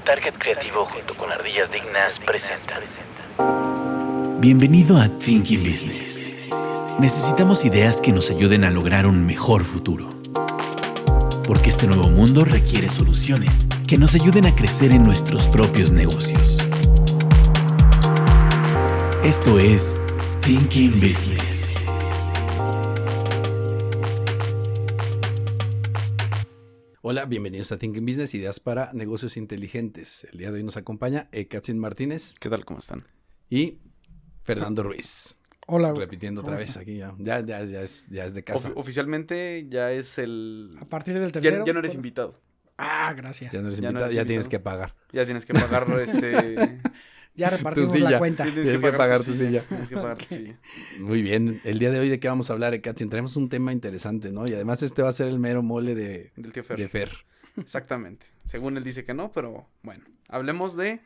Target Creativo junto con Ardillas Dignas presenta. Bienvenido a Thinking Business. Necesitamos ideas que nos ayuden a lograr un mejor futuro. Porque este nuevo mundo requiere soluciones que nos ayuden a crecer en nuestros propios negocios. Esto es Thinking Business. Hola, bienvenidos a Thinking Business, ideas para negocios inteligentes. El día de hoy nos acompaña Katzin Martínez. ¿Qué tal? ¿Cómo están? Y Fernando Ruiz. Hola. Repitiendo otra vez aquí ya. Ya es de casa. Oficialmente ya es el... A partir del tercero. Ya no eres invitado. Ah, gracias. Ya no eres Ya no invitado, eres ya invitado. tienes que pagar. Ya tienes que pagar Ya repartimos Tu silla. la cuenta. Tienes que pagar tu silla. Tienes que pagar tu silla. Muy bien. El día de hoy, ¿de qué vamos a hablar, Katzin? Tenemos un tema interesante, ¿no? Y además este va a ser el mero mole Del tío Fer. de Fer. Exactamente. Según él dice que no, pero bueno. Hablemos de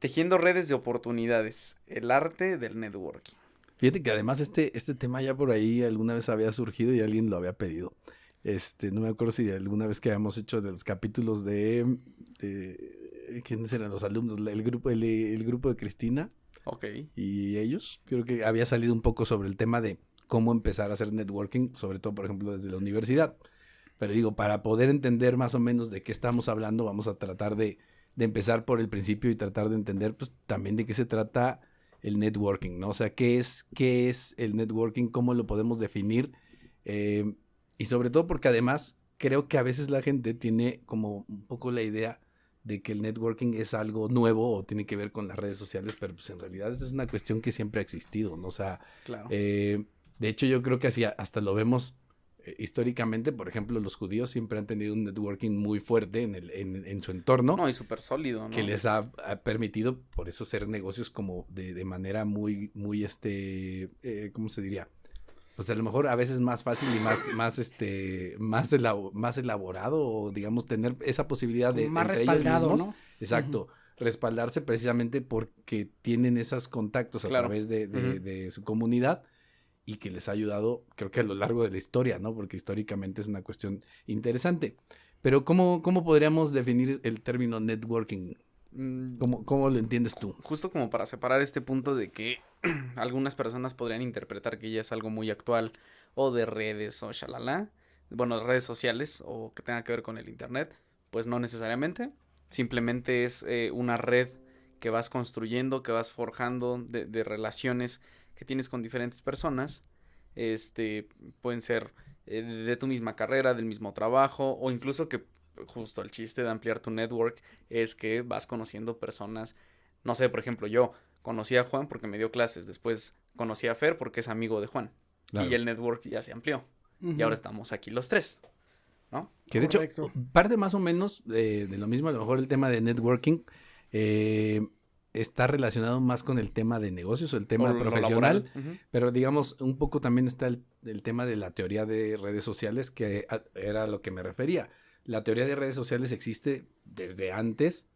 tejiendo redes de oportunidades. El arte del networking. Fíjate que además este tema ya por ahí alguna vez había surgido y alguien lo había pedido. No me acuerdo si alguna vez que habíamos hecho de los capítulos de ¿quiénes eran los alumnos? El grupo de Cristina Ok. y ellos. Creo que había salido un poco sobre el tema de cómo empezar a hacer networking, sobre todo, por ejemplo, desde la universidad. Pero digo, para poder entender más o menos de qué estamos hablando, vamos a tratar de empezar por el principio y tratar de entender pues también de qué se trata el networking, ¿no? O sea, ¿qué es el networking? ¿Cómo lo podemos definir? Y sobre todo porque además creo que a veces la gente tiene como un poco la idea de que el networking es algo nuevo o tiene que ver con las redes sociales, pero pues en realidad esa es una cuestión que siempre ha existido, ¿no? O sea, Claro. de hecho yo creo que así hasta lo vemos históricamente. Por ejemplo, los judíos siempre han tenido un networking muy fuerte en su entorno. No, y súper sólido, ¿no? Que les ha permitido, por eso, hacer negocios como de manera muy, ¿cómo se diría? Pues a lo mejor a veces más fácil y más elaborado, o digamos tener esa posibilidad de Más entre ellos respaldado, mismos. ¿no? Exacto. Respaldarse precisamente porque tienen esos contactos a Claro. través de su comunidad y que les ha ayudado, creo que a lo largo de la historia, ¿no? Porque históricamente es una cuestión interesante. Pero ¿cómo podríamos definir el término networking? ¿Cómo lo entiendes tú? Justo como para separar este punto de que algunas personas podrían interpretar que ya es algo muy actual o de redes o shalala, bueno, redes sociales o que tenga que ver con el internet, pues no necesariamente, simplemente es una red que vas construyendo, que vas forjando de relaciones que tienes con diferentes personas, pueden ser de tu misma carrera, del mismo trabajo o incluso que justo el chiste de ampliar tu network es que vas conociendo personas, no sé, por ejemplo, yo conocí a Juan porque me dio clases, después conocí a Fer porque es amigo de Juan. Claro. Y el network ya se amplió. Y ahora estamos aquí los tres, ¿no? Que de hecho, Correcto. parte más o menos de lo mismo, a lo mejor el tema de networking está relacionado más con el tema de negocios o el tema O lo profesional, laboral. Ujú. pero digamos, un poco también está el tema de la teoría de redes sociales, que era a lo que me refería. La teoría de redes sociales existe desde antes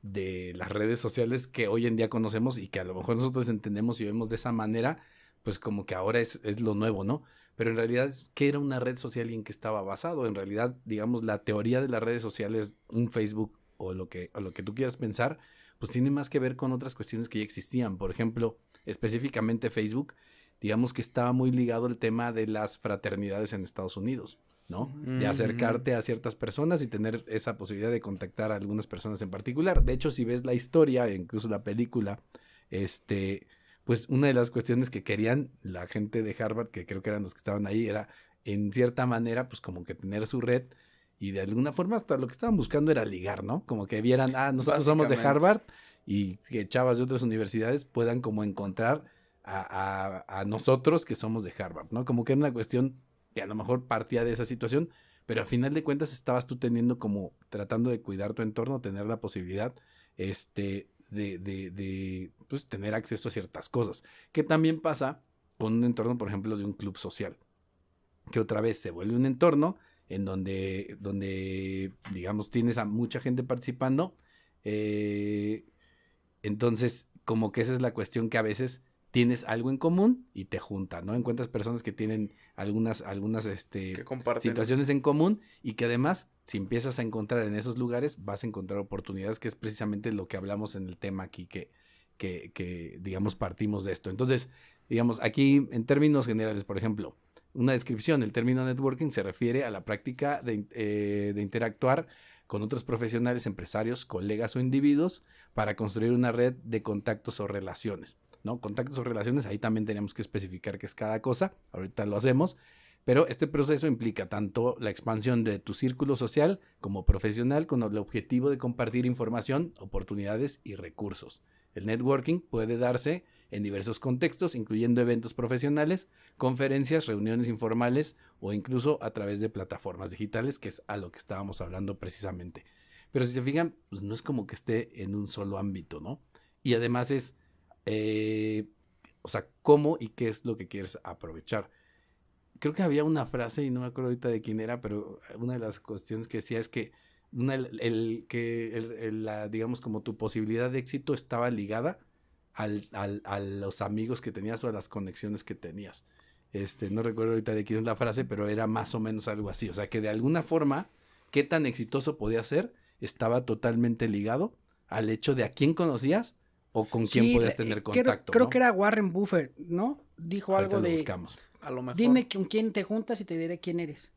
de las redes sociales que hoy en día conocemos y que a lo mejor nosotros entendemos y vemos de esa manera, pues como que ahora es lo nuevo, ¿no? Pero en realidad, ¿qué era una red social y en qué estaba basado? En realidad, digamos, la teoría de las redes sociales, un Facebook o lo que tú quieras pensar, pues tiene más que ver con otras cuestiones que ya existían. Por ejemplo, específicamente Facebook, digamos que estaba muy ligado al tema de las fraternidades en Estados Unidos, ¿no? De acercarte a ciertas personas y tener esa posibilidad de contactar a algunas personas en particular. De hecho, si ves la historia, incluso la película, pues una de las cuestiones que querían la gente de Harvard, que creo que eran los que estaban ahí, era en cierta manera, pues como que tener su red y de alguna forma hasta lo que estaban buscando era ligar, ¿no? Como que vieran, nosotros somos de Básicamente. Harvard y que chavas de otras universidades puedan como encontrar a nosotros que somos de Harvard, ¿no? Como que era una cuestión que a lo mejor partía de esa situación, pero al final de cuentas estabas tú teniendo como tratando de cuidar tu entorno, tener la posibilidad, de pues, tener acceso a ciertas cosas. Que también pasa con un entorno, por ejemplo, de un club social, que otra vez se vuelve un entorno en donde digamos, tienes a mucha gente participando. Entonces, como que esa es la cuestión que a veces tienes algo en común y te juntan, ¿no? Encuentras personas que tienen algunas Que comparten. situaciones en común y que además, si empiezas a encontrar en esos lugares, vas a encontrar oportunidades, que es precisamente lo que hablamos en el tema aquí, que digamos, partimos de esto. Entonces, digamos, aquí en términos generales, por ejemplo, una descripción, el término networking se refiere a la práctica de interactuar con otros profesionales, empresarios, colegas o individuos para construir una red de contactos o relaciones, ¿no? Contactos o relaciones, ahí también tenemos que especificar qué es cada cosa, ahorita lo hacemos, pero este proceso implica tanto la expansión de tu círculo social como profesional con el objetivo de compartir información, oportunidades y recursos. El networking puede darse en diversos contextos, incluyendo eventos profesionales, conferencias, reuniones informales o incluso a través de plataformas digitales, que es a lo que estábamos hablando precisamente. Pero si se fijan, pues no es como que esté en un solo ámbito, ¿no? Y además es, o sea, cómo y qué es lo que quieres aprovechar. Creo que había una frase, y no me acuerdo ahorita de quién era, pero una de las cuestiones que decía es que digamos, como tu posibilidad de éxito estaba ligada a los amigos que tenías o a las conexiones que tenías. No recuerdo ahorita de quién es la frase, pero era más o menos algo así. O sea, que de alguna forma, qué tan exitoso podía ser, estaba totalmente ligado al hecho de a quién conocías o con quién podías tener contacto. Creo ¿no? que era Warren Buffett, ¿no? Dijo Ahorita algo lo de, buscamos. A lo mejor. dime con quién te juntas y te diré quién eres.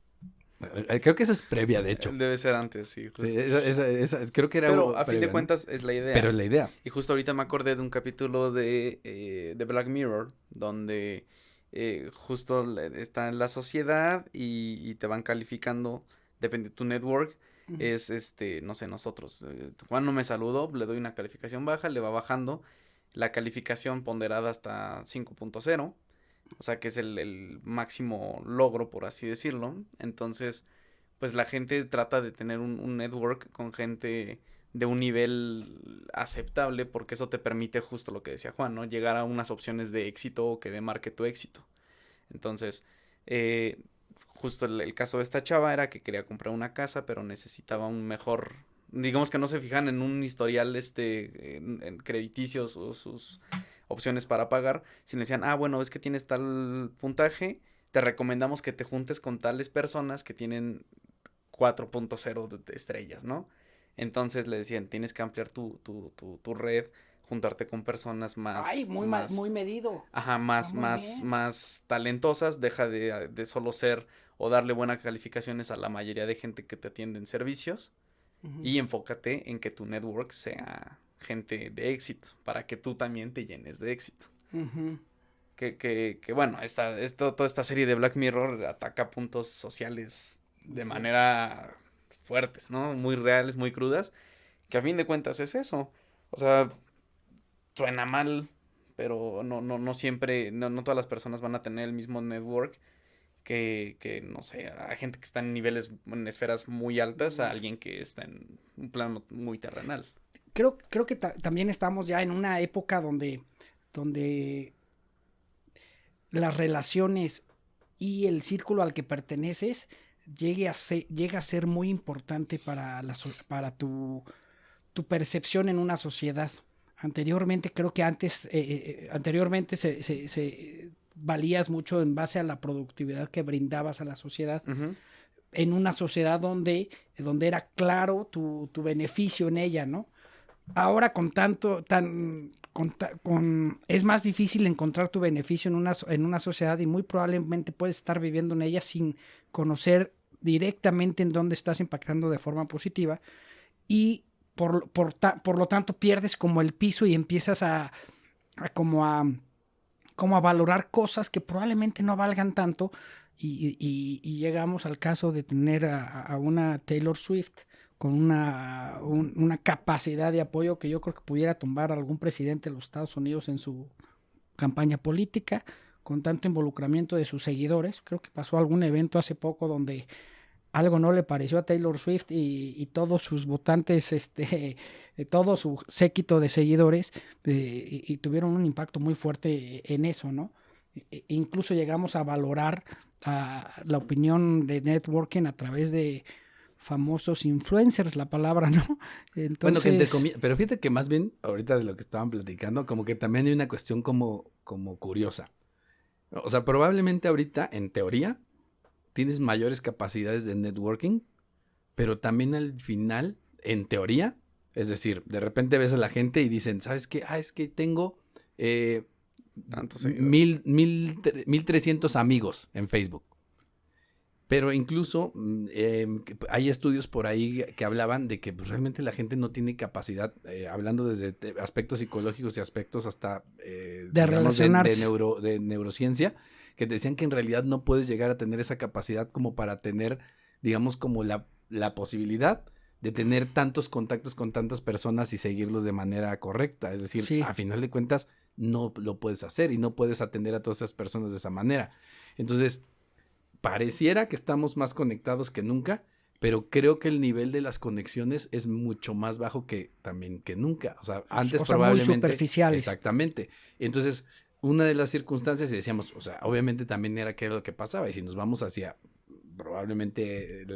Creo que esa es previa, de hecho. Debe ser antes, sí. Justo. Sí, creo que era Pero a fin previa, de ¿no? cuentas es la idea. Pero es la idea. Y justo ahorita me acordé de un capítulo de Black Mirror, donde justo está en la sociedad y te van calificando, depende de tu network, es no sé, nosotros. Juan no me saludó, le doy una calificación baja, le va bajando la calificación ponderada hasta 5.0, o sea que es el máximo logro, por así decirlo. Entonces, pues la gente trata de tener un network con gente de un nivel aceptable, porque eso te permite justo lo que decía Juan, ¿no? Llegar a unas opciones de éxito o que demarque tu éxito. Entonces, justo el caso de esta chava era que quería comprar una casa, pero necesitaba un mejor, digamos que no se fijan en un historial en crediticios o sus opciones para pagar, sino decían, bueno, es que tienes tal puntaje, te recomendamos que te juntes con tales personas que tienen 4.0 de estrellas, ¿no? Entonces le decían, tienes que ampliar tu red, juntarte con personas más... Ay, muy medido. Ajá, más talentosas, deja de solo ser o darle buenas calificaciones a la mayoría de gente que te atiende en servicios, y enfócate en que tu network sea gente de éxito, para que tú también te llenes de éxito. Que bueno, toda esta serie de Black Mirror ataca puntos sociales de manera fuertes, ¿no? Muy reales, muy crudas, que a fin de cuentas es eso. O sea, suena mal, pero no siempre, no todas las personas van a tener el mismo network que no sé, a gente que está en niveles, en esferas muy altas, a alguien que está en un plano muy terrenal. Creo que también estamos ya en una época donde las relaciones y el círculo al que perteneces llega a ser muy importante para tu percepción en una sociedad. Anteriormente, creo que anteriormente se valías mucho en base a la productividad que brindabas a la sociedad. En una sociedad donde era claro tu beneficio en ella, ¿no? Ahora es más difícil encontrar tu beneficio en una sociedad, y muy probablemente puedes estar viviendo en ella sin conocer directamente en dónde estás impactando de forma positiva, y por lo tanto pierdes como el piso y empiezas a valorar cosas que probablemente no valgan tanto, y llegamos al caso de tener a una Taylor Swift con una capacidad de apoyo que yo creo que pudiera tumbar a algún presidente de los Estados Unidos en su campaña política, con tanto involucramiento de sus seguidores. Creo que pasó algún evento hace poco donde algo no le pareció a Taylor Swift y todos sus votantes, todo su séquito de seguidores, y tuvieron un impacto muy fuerte en eso, ¿no? Incluso llegamos a valorar la opinión de networking a través de famosos influencers, la palabra, ¿no? Entonces, Bueno, que entre comillas, pero fíjate que más bien, ahorita de lo que estaban platicando, como que también hay una cuestión como curiosa. O sea, probablemente ahorita, en teoría, tienes mayores capacidades de networking, pero también al final, en teoría, es decir, de repente ves a la gente y dicen, ¿sabes qué? Es que tengo Tantos seguidores. 1300 amigos en Facebook. Pero incluso hay estudios por ahí que hablaban de que pues, realmente la gente no tiene capacidad, hablando desde aspectos psicológicos y aspectos hasta, de relacionarse. de neurociencia, que te decían que en realidad no puedes llegar a tener esa capacidad como para tener, digamos, como la posibilidad de tener tantos contactos con tantas personas y seguirlos de manera correcta. Es decir, Sí. a final de cuentas, no lo puedes hacer y no puedes atender a todas esas personas de esa manera. Entonces, pareciera que estamos más conectados que nunca, pero creo que el nivel de las conexiones es mucho más bajo que también que nunca. O sea, antes O sea, probablemente... muy superficiales. Exactamente. Entonces, una de las circunstancias, y decíamos, o sea, obviamente también era que era lo que pasaba, y si nos vamos hacia probablemente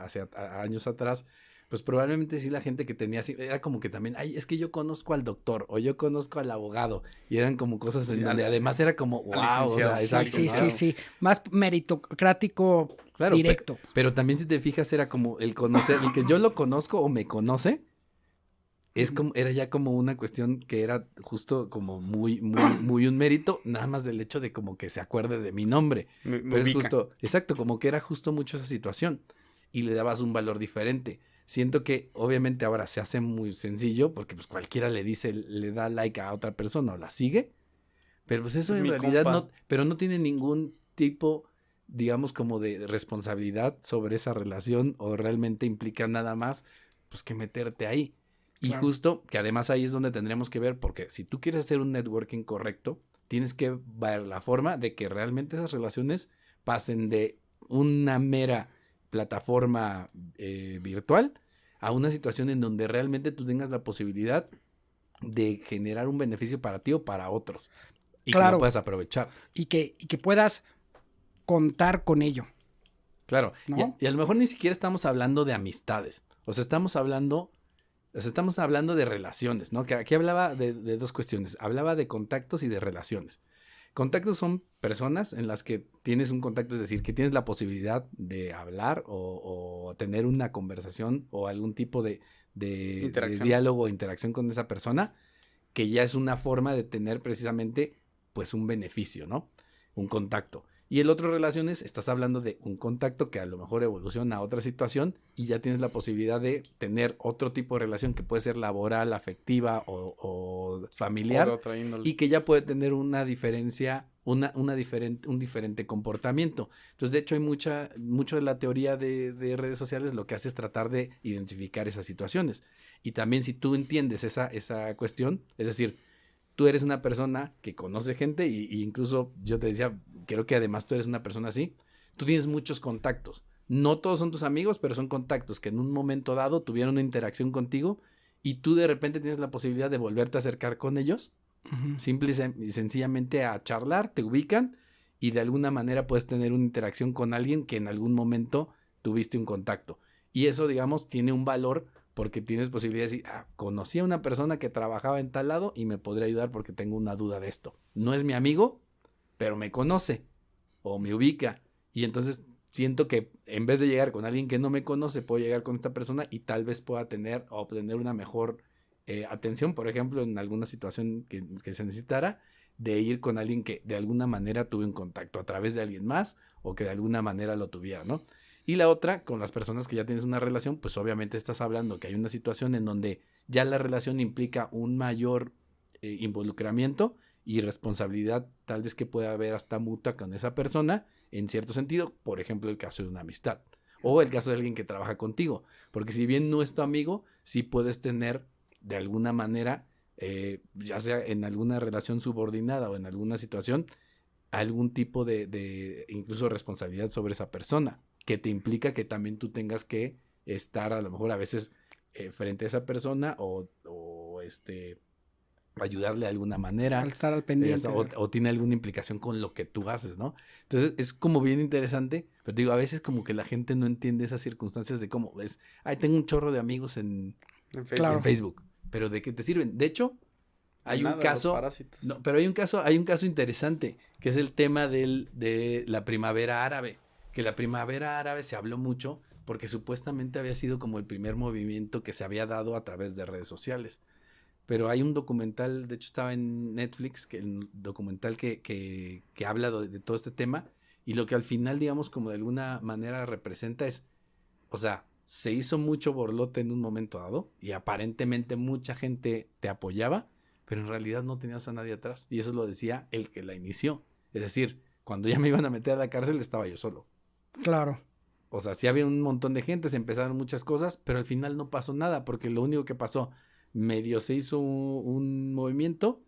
hacia años atrás, pues probablemente sí la gente que tenía así, era como que también, es que yo conozco al doctor, o yo conozco al abogado, y eran como cosas en donde además era como, wow, o sea, exacto. Sí, claro. sí. Más meritocrático, Claro, directo. pero también si te fijas era como el conocer, el que yo lo conozco o me conoce, era ya como una cuestión que era justo como muy un mérito, nada más del hecho de como que se acuerde de mi nombre. Me Pero es ubica. justo, exacto, como que era justo mucho esa situación y le dabas un valor diferente. Siento que obviamente ahora se hace muy sencillo porque pues cualquiera le da like a otra persona o la sigue, pero pues eso Es en mi realidad compa. pero no tiene ningún tipo, digamos, como de responsabilidad sobre esa relación o realmente implica nada más pues que meterte ahí. Y Claro. justo que además ahí es donde tendríamos que ver, porque si tú quieres hacer un networking correcto, tienes que ver la forma de que realmente esas relaciones pasen de una mera plataforma virtual a una situación en donde realmente tú tengas la posibilidad de generar un beneficio para ti o para otros y que lo Claro. puedas aprovechar. Y que puedas contar con ello. Claro, ¿No? y a lo mejor ni siquiera estamos hablando de amistades, o sea, estamos hablando de relaciones, ¿no? Que aquí hablaba de dos cuestiones, hablaba de contactos y de relaciones. Contactos son personas en las que tienes un contacto, es decir, que tienes la posibilidad de hablar o tener una conversación o algún tipo de diálogo o interacción con esa persona, que ya es una forma de tener precisamente pues un beneficio, ¿no? Un contacto. Y el otro relaciones, estás hablando de un contacto que a lo mejor evoluciona a otra situación y ya tienes la posibilidad de tener otro tipo de relación que puede ser laboral, afectiva o familiar, O de otra índole. y que ya puede tener una diferencia, un diferente comportamiento. Entonces, de hecho, hay mucho de la teoría de redes sociales lo que hace es tratar de identificar esas situaciones. Y también si tú entiendes esa cuestión, es decir, tú eres una persona que conoce gente y incluso yo te decía, creo que además tú eres una persona así, tú tienes muchos contactos. No todos son tus amigos, pero son contactos que en un momento dado tuvieron una interacción contigo y tú de repente tienes la posibilidad de volverte a acercar con ellos, simple y sencillamente a charlar, te ubican y de alguna manera puedes tener una interacción con alguien que en algún momento tuviste un contacto. Y eso, digamos, tiene un valor porque tienes posibilidad de decir, conocí a una persona que trabajaba en tal lado y me podría ayudar porque tengo una duda de esto. No es mi amigo, pero me conoce o me ubica. Y entonces siento que en vez de llegar con alguien que no me conoce, puedo llegar con esta persona y tal vez pueda tener o obtener una mejor atención, por ejemplo, en alguna situación que se necesitara, de ir con alguien que de alguna manera tuve un contacto a través de alguien más o que de alguna manera lo tuviera, ¿no? Y la otra, con las personas que ya tienes una relación, pues obviamente estás hablando que hay una situación en donde ya la relación implica un mayor involucramiento y responsabilidad, tal vez que pueda haber hasta mutua con esa persona, en cierto sentido, por ejemplo, el caso de una amistad o el caso de alguien que trabaja contigo, porque si bien no es tu amigo, sí puedes tener de alguna manera, ya sea en alguna relación subordinada o en alguna situación, algún tipo de incluso responsabilidad sobre esa persona, que te implica que también tú tengas que estar a lo mejor a veces frente a esa persona o ayudarle de alguna manera. Al estar al pendiente. O tiene alguna implicación con lo que tú haces, ¿no? Entonces es como bien interesante, pero digo, a veces como que la gente no entiende esas circunstancias de cómo es, tengo un chorro de amigos en Facebook, pero ¿de qué te sirven? De hecho, hay un caso, no, pero hay un caso interesante, que es el tema de la primavera árabe, que la primavera árabe se habló mucho porque supuestamente había sido como el primer movimiento que se había dado a través de redes sociales. Pero hay un documental, de hecho estaba en Netflix, el documental que habla de todo este tema, y lo que al final, digamos, como de alguna manera representa es, o sea, se hizo mucho borlote en un momento dado, y aparentemente mucha gente te apoyaba, pero en realidad no tenías a nadie atrás, y eso lo decía el que la inició. Es decir, cuando ya me iban a meter a la cárcel estaba yo solo. Claro. O sea, sí había un montón de gente, se empezaron muchas cosas, pero al final no pasó nada, porque lo único que pasó, medio se hizo un movimiento,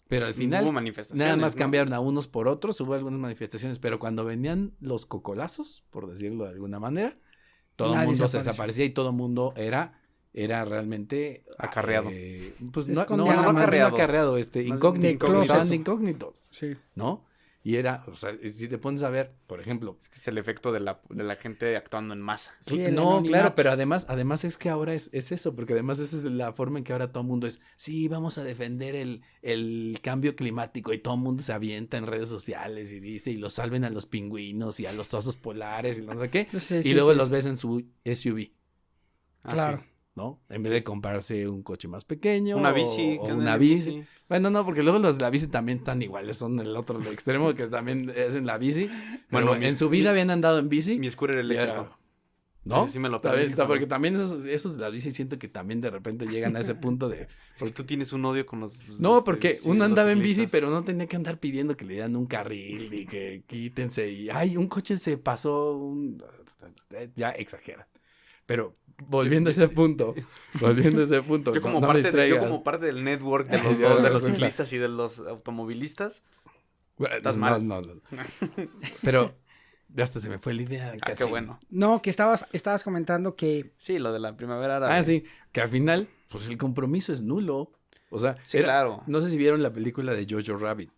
pero al final nada más cambiaron a unos por otros, hubo algunas manifestaciones, pero cuando venían los cocolazos, por decirlo de alguna manera, todo el mundo se desaparecía y todo el mundo era realmente acarreado. Pues no acarreado, incógnito. Sí. ¿No? Y era, o sea, si te pones a ver, por ejemplo. Es que es el efecto de la gente actuando en masa. Sí, no, claro, pero además es que ahora es eso, porque además esa es la forma en que ahora todo el mundo es, sí, vamos a defender el cambio climático, y todo el mundo se avienta en redes sociales y dice, y los salven a los pingüinos y a los osos polares y no sé qué, y luego los ves en su SUV. Claro. Sí. ¿No? En vez de comprarse un coche más pequeño. Una bici. O una bici. Bueno, no, porque luego los de la bici también están iguales. Son el otro extremo que también es en la bici. Bueno, en su vida habían andado en bici. Mi scooter eléctrico. ¿No? Sí me lo porque también esos de la bici siento que también de repente llegan a ese punto de... Porque tú tienes un odio con los... No, porque uno andaba en bici, pero no tenía que andar pidiendo que le dieran un carril y que quítense. Y, un coche se pasó ya exageran. Pero... Volviendo a ese punto. Yo como parte del network de los ciclistas y de los automovilistas. Estás mal. No. Pero hasta se me fue la idea. Qué bueno. No, que estabas comentando que... Sí, lo de la primavera árabe. Sí, que al final, pues el compromiso es nulo. O sea, sí, claro. No sé si vieron la película de Jojo Rabbit.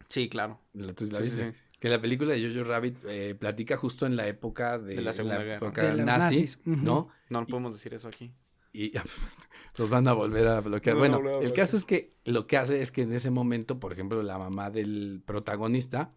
Sí, claro. Entonces, ¿la viste? Sí. Que la película de Jojo Rabbit platica justo en la época de la Segunda Guerra. Época nazi, ¿no? No podemos decir eso aquí. Y los van a volver a bloquear. El caso es que lo que hace es que en ese momento, por ejemplo, la mamá del protagonista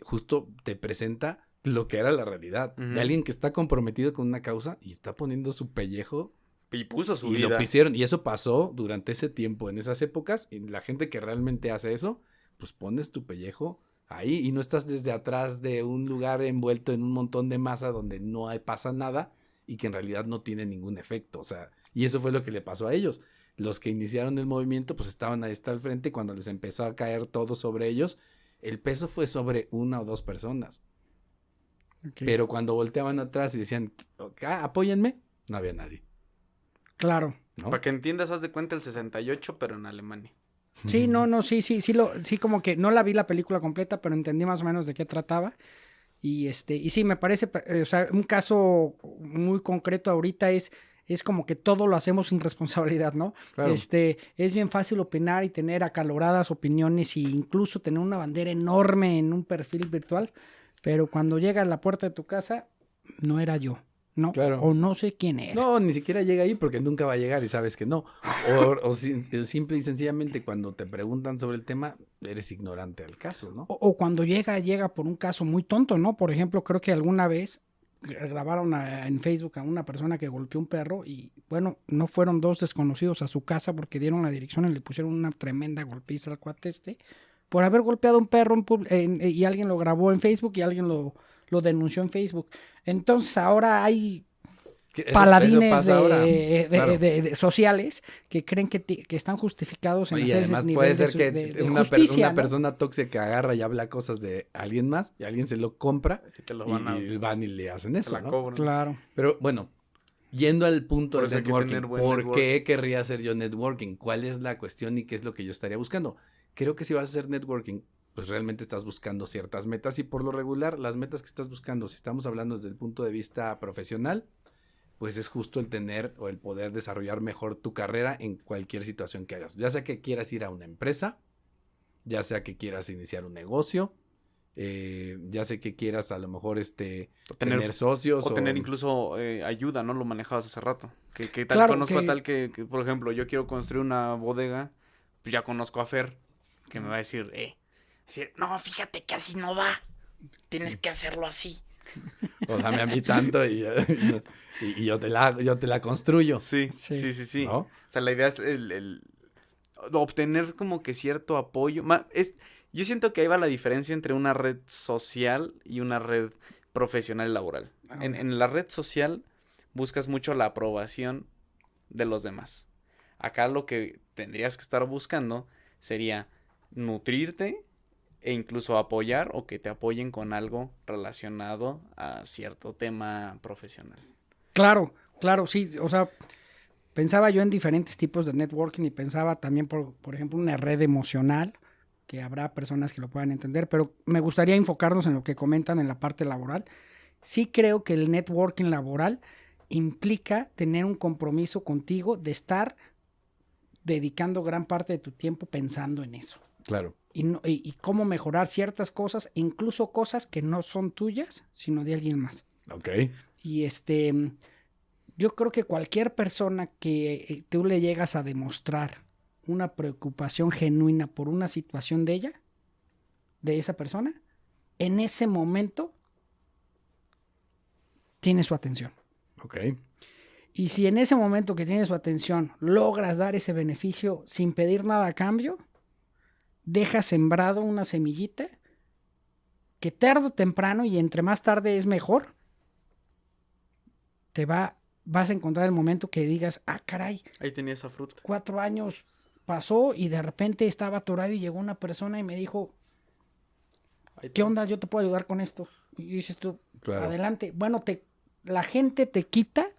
justo te presenta lo que era la realidad. De alguien que está comprometido con una causa y está poniendo su pellejo. Y puso su vida. Lo pusieron, y eso pasó durante ese tiempo, en esas épocas. Y la gente que realmente hace eso, pues pones tu pellejo ahí y no estás desde atrás de un lugar envuelto en un montón de masa donde no pasa nada y que en realidad no tiene ningún efecto. O sea, y eso fue lo que le pasó a ellos. Los que iniciaron el movimiento pues estaban ahí hasta el frente y cuando les empezó a caer todo sobre ellos, el peso fue sobre una o dos personas. Okay. Pero cuando volteaban atrás y decían, apóyenme, no había nadie. Claro. ¿No? Para que entiendas, haz de cuenta el 68, pero en Alemania. Sí, sí, como que no la vi la película completa, pero entendí más o menos de qué trataba. Y sí, me parece, o sea, un caso muy concreto ahorita es como que todo lo hacemos sin responsabilidad, ¿no? Claro. Es bien fácil opinar y tener acaloradas opiniones e incluso tener una bandera enorme en un perfil virtual, pero cuando llega a la puerta de tu casa, no era yo. ¿No? Claro. O no sé quién era. No, ni siquiera llega ahí porque nunca va a llegar y sabes que no. O simple y sencillamente cuando te preguntan sobre el tema, eres ignorante al caso, ¿no? O cuando llega por un caso muy tonto, ¿no? Por ejemplo, creo que alguna vez grabaron en Facebook a una persona que golpeó un perro y, bueno, no fueron dos desconocidos a su casa porque dieron la dirección y le pusieron una tremenda golpiza al cuate por haber golpeado a un perro y alguien lo grabó en Facebook y alguien lo denunció en Facebook. Entonces ahora hay paladines de sociales que creen que están justificados en hacer ese nivel puede ser que una persona tóxica agarra y habla cosas de alguien más y alguien se lo compra y van y le hacen eso, ¿no? Cobran. Claro. Pero bueno, yendo al punto de networking, ¿por qué querría hacer yo networking? ¿Cuál es la cuestión y qué es lo que yo estaría buscando? Creo que si vas a hacer networking, pues realmente estás buscando ciertas metas y por lo regular las metas que estás buscando, si estamos hablando desde el punto de vista profesional, pues es justo el tener o el poder desarrollar mejor tu carrera en cualquier situación que hagas. Ya sea que quieras ir a una empresa, ya sea que quieras iniciar un negocio, ya sea que quieras a lo mejor tener socios. O tener incluso ayuda, ¿no? Lo manejabas hace rato. Que tal, Claro, conozco a tal que, por ejemplo, yo quiero construir una bodega, pues ya conozco a Fer, que me va a decir, no, fíjate que así no va. Tienes que hacerlo así. O dame a mí tanto y yo te la construyo. Sí. ¿No? O sea, la idea es el obtener como que cierto apoyo. Yo siento que ahí va la diferencia entre una red social y una red profesional y laboral. En la red social buscas mucho la aprobación de los demás. Acá lo que tendrías que estar buscando sería nutrirte e incluso apoyar o que te apoyen con algo relacionado a cierto tema profesional. Claro, sí, o sea, pensaba yo en diferentes tipos de networking y pensaba también, por ejemplo, una red emocional, que habrá personas que lo puedan entender, pero me gustaría enfocarnos en lo que comentan en la parte laboral. Sí creo que el networking laboral implica tener un compromiso contigo de estar dedicando gran parte de tu tiempo pensando en eso. Claro. Y cómo mejorar ciertas cosas, incluso cosas que no son tuyas, sino de alguien más. Ok. Y yo creo que cualquier persona que tú le llegas a demostrar una preocupación genuina por una situación de esa persona, en ese momento tiene su atención. Ok. Y si en ese momento que tiene su atención logras dar ese beneficio sin pedir nada a cambio, deja sembrado una semillita que tarde o temprano, y entre más tarde es mejor, vas a encontrar el momento que digas, caray, ahí tenía esa fruta. 4 años pasó y de repente estaba atorado y llegó una persona y me dijo, ¿qué onda? Yo te puedo ayudar con esto. Y dices tú, claro, adelante. Bueno, la gente te quita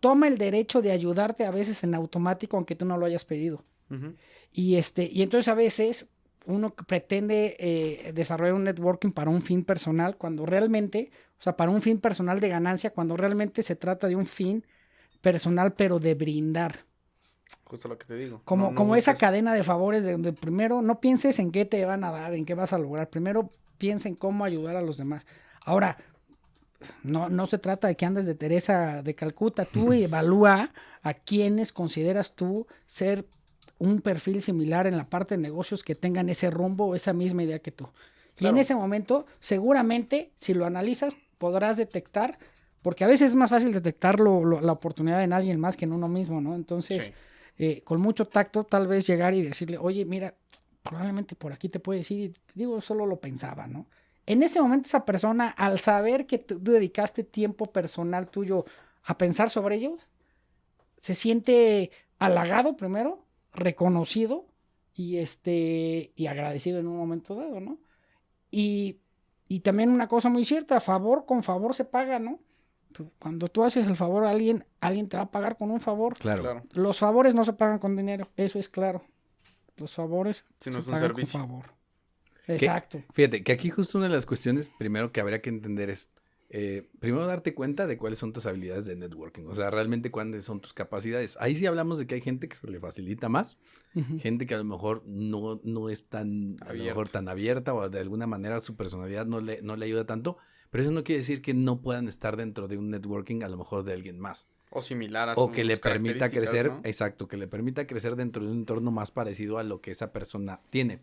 toma el derecho de ayudarte a veces en automático, aunque tú no lo hayas pedido. Uh-huh. Y entonces a veces uno desarrolla un networking para un fin personal, cuando realmente, para un fin personal de ganancia, cuando realmente se trata de un fin personal, pero de brindar. Justo lo que te digo. Como esa cadena de favores de donde primero no pienses en qué te van a dar, en qué vas a lograr. Primero piensa en cómo ayudar a los demás. Ahora, no se trata de que andes de Teresa de Calcuta. Tú evalúa a quienes consideras tú ser un perfil similar en la parte de negocios que tengan ese rumbo o esa misma idea que tú. Claro. Y en ese momento, seguramente, si lo analizas, podrás detectar, porque a veces es más fácil detectar la oportunidad en alguien más que en uno mismo, ¿no? Entonces, sí, con mucho tacto, tal vez llegar y decirle, oye, mira, probablemente por aquí te puedes ir, y digo, solo lo pensaba, ¿no? En ese momento esa persona, al saber que tú dedicaste tiempo personal tuyo a pensar sobre ellos, se siente halagado primero, reconocido y agradecido en un momento dado, ¿no? Y también una cosa muy cierta, favor con favor se paga, ¿no? Cuando tú haces el favor a alguien te va a pagar con un favor. Claro. Los favores no se pagan con dinero, eso es claro. Los favores si no se es un pagan servicio. con favor. Exacto. Fíjate, que aquí justo una de las cuestiones primero que habría que entender es, primero darte cuenta de cuáles son tus habilidades de networking, o sea, realmente cuáles son tus capacidades. Ahí sí hablamos de que hay gente que se le facilita más, gente que a lo mejor no es tan abierta o de alguna manera su personalidad no le ayuda tanto, pero eso no quiere decir que no puedan estar dentro de un networking a lo mejor de alguien más. O similar a o que le permita crecer, ¿no? Exacto, que le permita crecer dentro de un entorno más parecido a lo que esa persona tiene.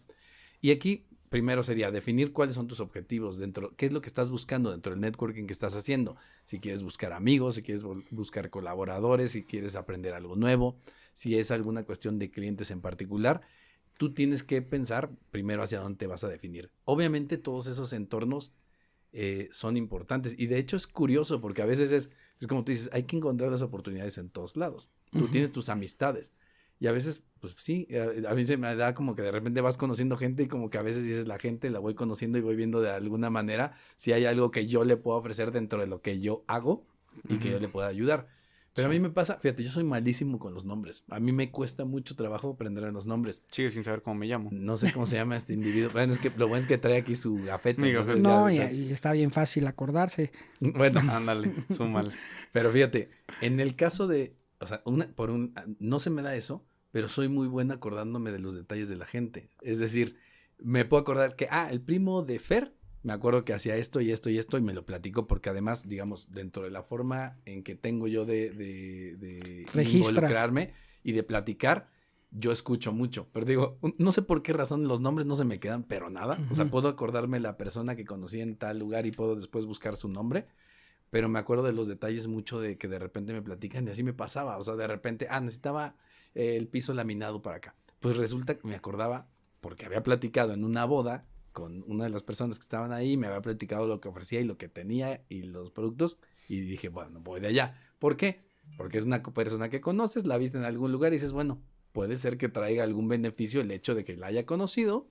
Y aquí primero sería definir cuáles son tus objetivos dentro, qué es lo que estás buscando dentro del networking que estás haciendo. Si quieres buscar amigos, si quieres buscar colaboradores, si quieres aprender algo nuevo, si es alguna cuestión de clientes en particular, tú tienes que pensar primero hacia dónde te vas a definir. Obviamente todos esos entornos son importantes y de hecho es curioso porque a veces es como tú dices, hay que encontrar las oportunidades en todos lados. Tú tienes tus amistades. Y a veces, pues sí, a mí se me da como que de repente vas conociendo gente y como que a veces dices la gente la voy conociendo y voy viendo de alguna manera si hay algo que yo le puedo ofrecer dentro de lo que yo hago y que yo le pueda ayudar. Pero a mí me pasa, fíjate, yo soy malísimo con los nombres. A mí me cuesta mucho trabajo aprender los nombres. Sigue sin saber cómo me llamo. No sé cómo se llama este individuo. Bueno, es que lo bueno es que trae aquí su gafete. Mi entonces gafete. No, ya- y está bien fácil acordarse. Bueno, Ándale, súmale. pero fíjate, en el caso de, o sea, no se me da eso, pero soy muy buena acordándome de los detalles de la gente. Es decir, me puedo acordar que, el primo de Fer, me acuerdo que hacía esto y esto y esto y me lo platico porque además, digamos, dentro de la forma en que tengo yo de Registras. involucrarme y de platicar, yo escucho mucho. Pero digo, no sé por qué razón los nombres no se me quedan, pero nada. O sea, Ujú. puedo acordarme la persona que conocí en tal lugar y puedo después buscar su nombre. Pero me acuerdo de los detalles mucho de que de repente me platican y así me pasaba. O sea, de repente, necesitaba el piso laminado para acá. Pues resulta que me acordaba porque había platicado en una boda con una de las personas que estaban ahí, me había platicado lo que ofrecía y lo que tenía y los productos y dije, bueno, voy de allá. ¿Por qué? Porque es una persona que conoces, la viste en algún lugar y dices, bueno, puede ser que traiga algún beneficio el hecho de que la haya conocido,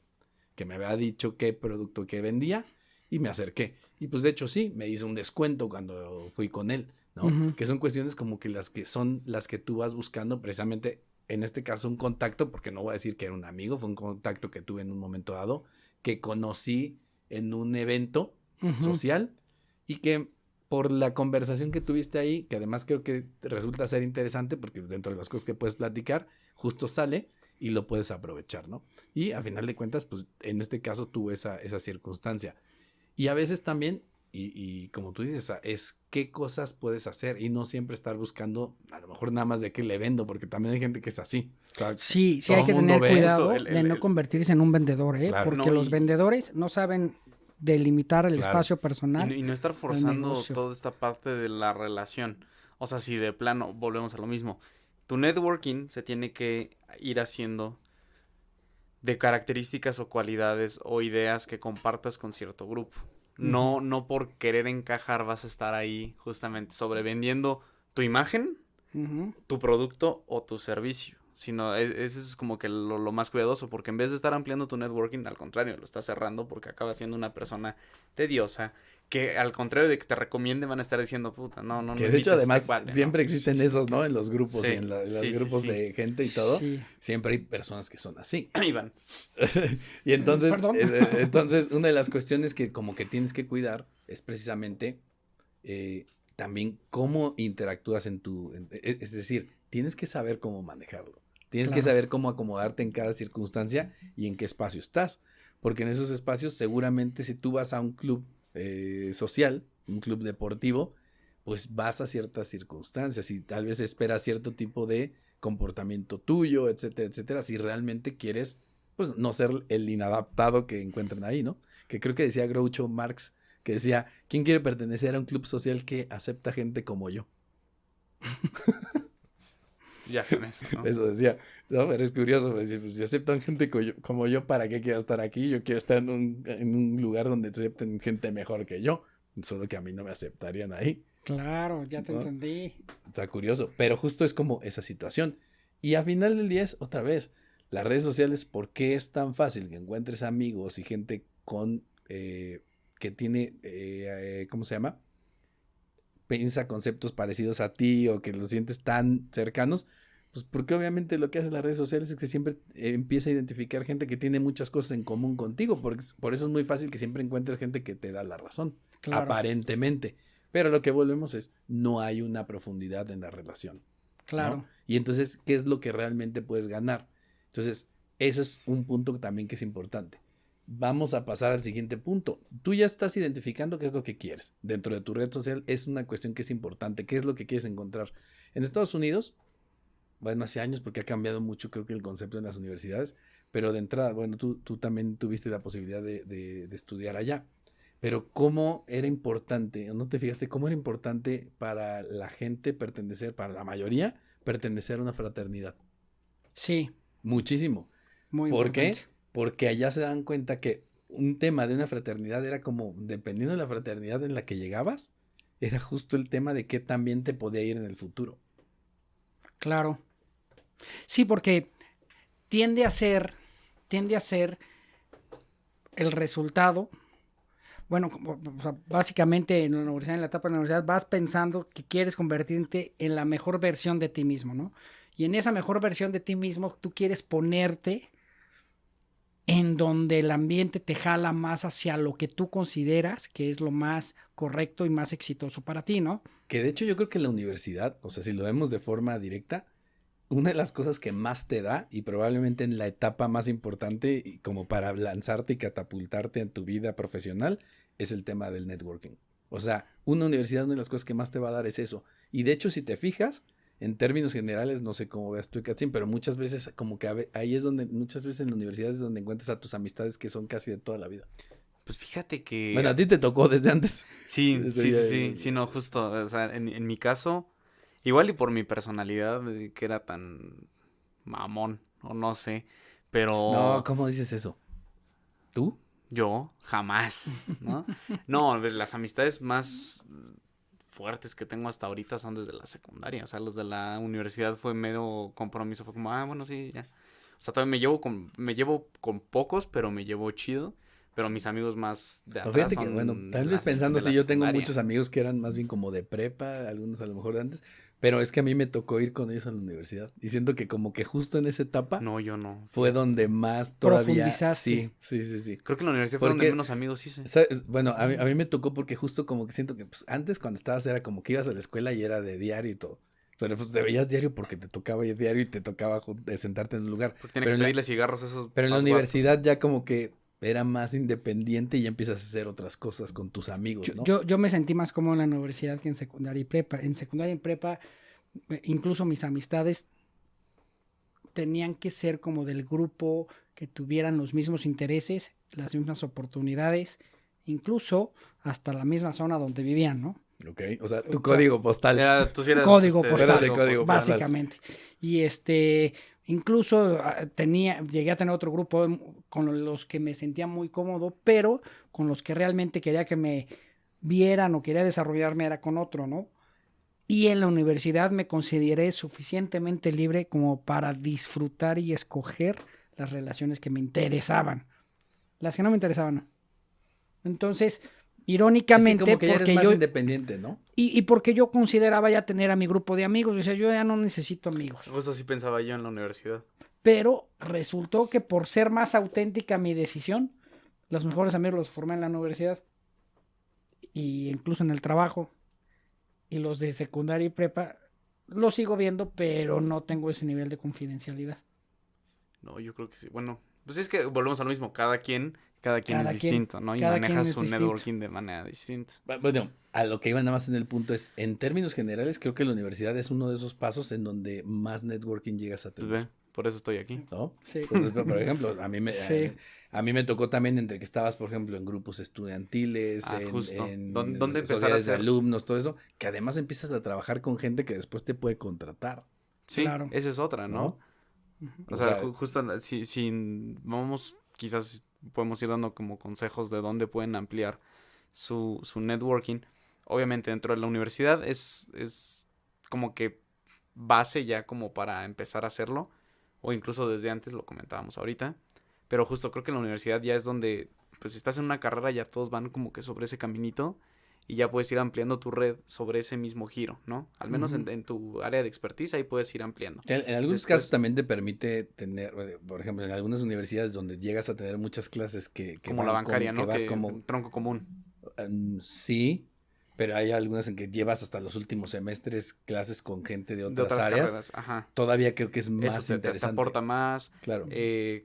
que me había dicho qué producto que vendía y me acerqué. Y pues de hecho sí, me hizo un descuento cuando fui con él, ¿no? Ujú. Que son cuestiones como que son las que tú vas buscando precisamente, en este caso un contacto, porque no voy a decir que era un amigo, fue un contacto que tuve en un momento dado, que conocí en un evento Ujú. social y que por la conversación que tuviste ahí, que además creo que resulta ser interesante porque dentro de las cosas que puedes platicar, justo sale y lo puedes aprovechar, ¿no? Y a final de cuentas, pues en este caso tuvo esa circunstancia. Y a veces también, y como tú dices, es qué cosas puedes hacer y no siempre estar buscando, a lo mejor nada más de qué le vendo, porque también hay gente que es así. O sea, Sí, todo hay que el mundo tener ve cuidado justo de no convertirse en un vendedor, ¿eh? Claro. Porque No, los vendedores no saben delimitar el Claro. espacio Y personal. no estar forzando negocio. toda esta parte de la relación. O sea, si de plano volvemos a lo mismo. Tu networking se tiene que ir haciendo de características o cualidades o ideas que compartas con cierto grupo. No, no por querer encajar vas a estar ahí justamente sobrevendiendo tu imagen, Ujú. tu producto o tu servicio. Sino ese es como que lo más cuidadoso, porque en vez de estar ampliando tu networking, al contrario, lo estás cerrando porque acabas siendo una persona tediosa, que al contrario de que te recomiende van a estar diciendo, puta, no Que de hecho invites a además este cuate, siempre ¿no? existen esos, ¿no? En los grupos y Sí, en los sí, grupos sí. de gente y todo. Sí. Siempre hay personas que son así. Iván. Y entonces, Perdón. entonces, una de las cuestiones que como que tienes que cuidar es precisamente también cómo interactúas es decir, tienes que saber cómo manejarlo. Tienes que Claro. saber cómo acomodarte en cada circunstancia y en qué espacio estás. Porque en esos espacios seguramente si tú vas a un club social, un club deportivo, pues vas a ciertas circunstancias y tal vez esperas cierto tipo de comportamiento tuyo, etcétera, etcétera, si realmente quieres, pues no ser el inadaptado que encuentran ahí, ¿no? Que creo que decía Groucho Marx, que decía, ¿quién quiere pertenecer a un club social que acepta gente como yo? Ya con eso, ¿no? Eso decía, ¿no? Pero es curioso, pues, si aceptan gente como yo, ¿para qué quiero estar aquí? Yo quiero estar en un lugar donde acepten gente mejor que yo, solo que a mí no me aceptarían ahí. Claro, ya te ¿No? entendí. Está curioso, pero justo es como esa situación. Y a final del día es otra vez, las redes sociales, ¿por qué es tan fácil que encuentres amigos y gente que tiene, ¿cómo se llama? Piensa conceptos parecidos a ti o que los sientes tan cercanos? Pues porque obviamente lo que hacen las redes sociales es que siempre empieza a identificar gente que tiene muchas cosas en común contigo, porque por eso es muy fácil que siempre encuentres gente que te da la razón, Claro. aparentemente. Pero lo que volvemos es, no hay una profundidad en la relación. Claro. ¿No? Y entonces, ¿qué es lo que realmente puedes ganar? Entonces, eso es un punto también que es importante. Vamos a pasar al siguiente punto. Tú ya estás identificando qué es lo que quieres. Dentro de tu red social es una cuestión que es importante. ¿Qué es lo que quieres encontrar? En Estados Unidos, bueno, hace años porque ha cambiado mucho creo que el concepto en las universidades, pero de entrada, bueno, tú también tuviste la posibilidad de estudiar allá. Pero cómo era importante, ¿no te fijaste cómo era importante para la gente pertenecer, para la mayoría, pertenecer a una fraternidad? Sí, Muchísimo. muy ¿Por importante. qué? Porque allá se dan cuenta que un tema de una fraternidad era como, dependiendo de la fraternidad en la que llegabas, era justo el tema de qué también te podía ir en el futuro. Claro. Sí, porque tiende a ser el resultado, Bueno, o sea, básicamente en la universidad, en la etapa de la universidad, vas pensando que quieres convertirte en la mejor versión de ti mismo, ¿no? Y en esa mejor versión de ti mismo, tú quieres ponerte en donde el ambiente te jala más hacia lo que tú consideras que es lo más correcto y más exitoso para ti, ¿no? Que de hecho yo creo que la universidad, o sea, si lo vemos de forma directa, una de las cosas que más te da y probablemente en la etapa más importante y como para lanzarte y catapultarte en tu vida profesional es el tema del networking. O sea, una universidad, una de las cosas que más te va a dar es eso. Y de hecho, si te fijas, en términos generales, no sé cómo veas tú, Katzin, pero muchas veces como que ahí es donde, muchas veces en la universidad es donde encuentras a tus amistades que son casi de toda la vida. Pues fíjate que... Bueno, a ti te tocó desde antes. Sí, Desde sí, no, justo, o sea, en mi caso, igual y por mi personalidad, que era tan mamón, o no sé, pero No, ¿cómo dices eso? ¿Tú? yo jamás, ¿no? No, las amistades más fuertes que tengo hasta ahorita son desde la secundaria, o sea, los de la universidad fue mero compromiso, fue como, bueno, sí, ya. O sea, todavía me llevo con pocos, pero me llevo chido. Pero mis amigos más de atrás Fíjate que, son bueno, tal vez pensando así, yo tengo muchos amigos que eran más bien como de prepa, algunos a lo mejor de antes, pero es que a mí me tocó ir con ellos a la universidad. Y siento que como que justo en esa etapa No, yo no. fue donde más todavía... Profundizaste. Sí. Creo que en la universidad fue donde Porque, menos amigos hice. bueno, a mí me tocó porque justo como que siento que pues, antes cuando estabas era como que ibas a la escuela y era de diario y todo. Pero pues te veías diario porque te tocaba ir diario y te tocaba sentarte en un lugar. Porque tenía que pedirle cigarros a esos Pero en la más universidad ya como que era más independiente y ya empiezas a hacer otras cosas con tus amigos, ¿no? Yo me sentí más cómodo en la universidad que en secundaria y prepa. En secundaria y prepa, incluso mis amistades tenían que ser como del grupo que tuvieran los mismos intereses, las mismas oportunidades, incluso hasta la misma zona donde vivían, ¿no? Ok, o sea, tu código postal. Tú sí eras, Código postal, eras de código postal. básicamente. Y incluso llegué a tener otro grupo con los que me sentía muy cómodo, pero con los que realmente quería que me vieran o quería desarrollarme era con otro, ¿no? Y en la universidad me consideré suficientemente libre como para disfrutar y escoger las relaciones que me interesaban. Las que no me interesaban, no. Entonces, irónicamente, Es que como que ya porque eres más yo independiente, ¿no? y porque yo consideraba ya tener a mi grupo de amigos, o sea, yo ya no necesito amigos. Eso sí pensaba yo en la universidad. Pero resultó que por ser más auténtica mi decisión, los mejores amigos los formé en la universidad y incluso en el trabajo. Y los de secundaria y prepa los sigo viendo, pero no tengo ese nivel de confidencialidad. No, yo creo que sí. Bueno, pues es que volvemos a lo mismo. Cada quien es distinto, ¿no? Y cada maneja quien es su distinto. networking de manera distinta. Bueno, a lo que iba nada más en el punto es, en términos generales, creo que la universidad es uno de esos pasos en donde más networking llegas a Pues tener. ve, por eso estoy aquí. ¿No? Sí. Entonces, por ejemplo, Sí. a mí me tocó también entre que estabas, por ejemplo, en grupos estudiantiles, Justo. en ¿Dónde empezar a sociedades de hacer? alumnos, todo eso, que además empiezas a trabajar con gente que después te puede contratar. Sí, Claro. esa es otra, ¿no? O O sea, sea, justo si vamos, quizás podemos ir dando como consejos de dónde pueden ampliar su networking. Obviamente dentro de la universidad es como que base ya como para empezar a hacerlo. O incluso desde antes, lo comentábamos ahorita. Pero justo creo que en la universidad ya es donde, pues si estás en una carrera ya todos van como que sobre ese caminito. Y ya puedes ir ampliando tu red sobre ese mismo giro, ¿no? Al menos en tu área de expertise ahí puedes ir ampliando. En algunos Después- casos también te permite tener, por ejemplo, en algunas universidades donde llegas a tener muchas clases que Como van la bancaria, con- ¿no? que vas Que como, tronco común. sí, pero hay algunas en que llevas hasta los últimos semestres clases con gente de De otras otras áreas. carreras. Ajá. Todavía creo que es Eso más te interesante. aporta más. Claro.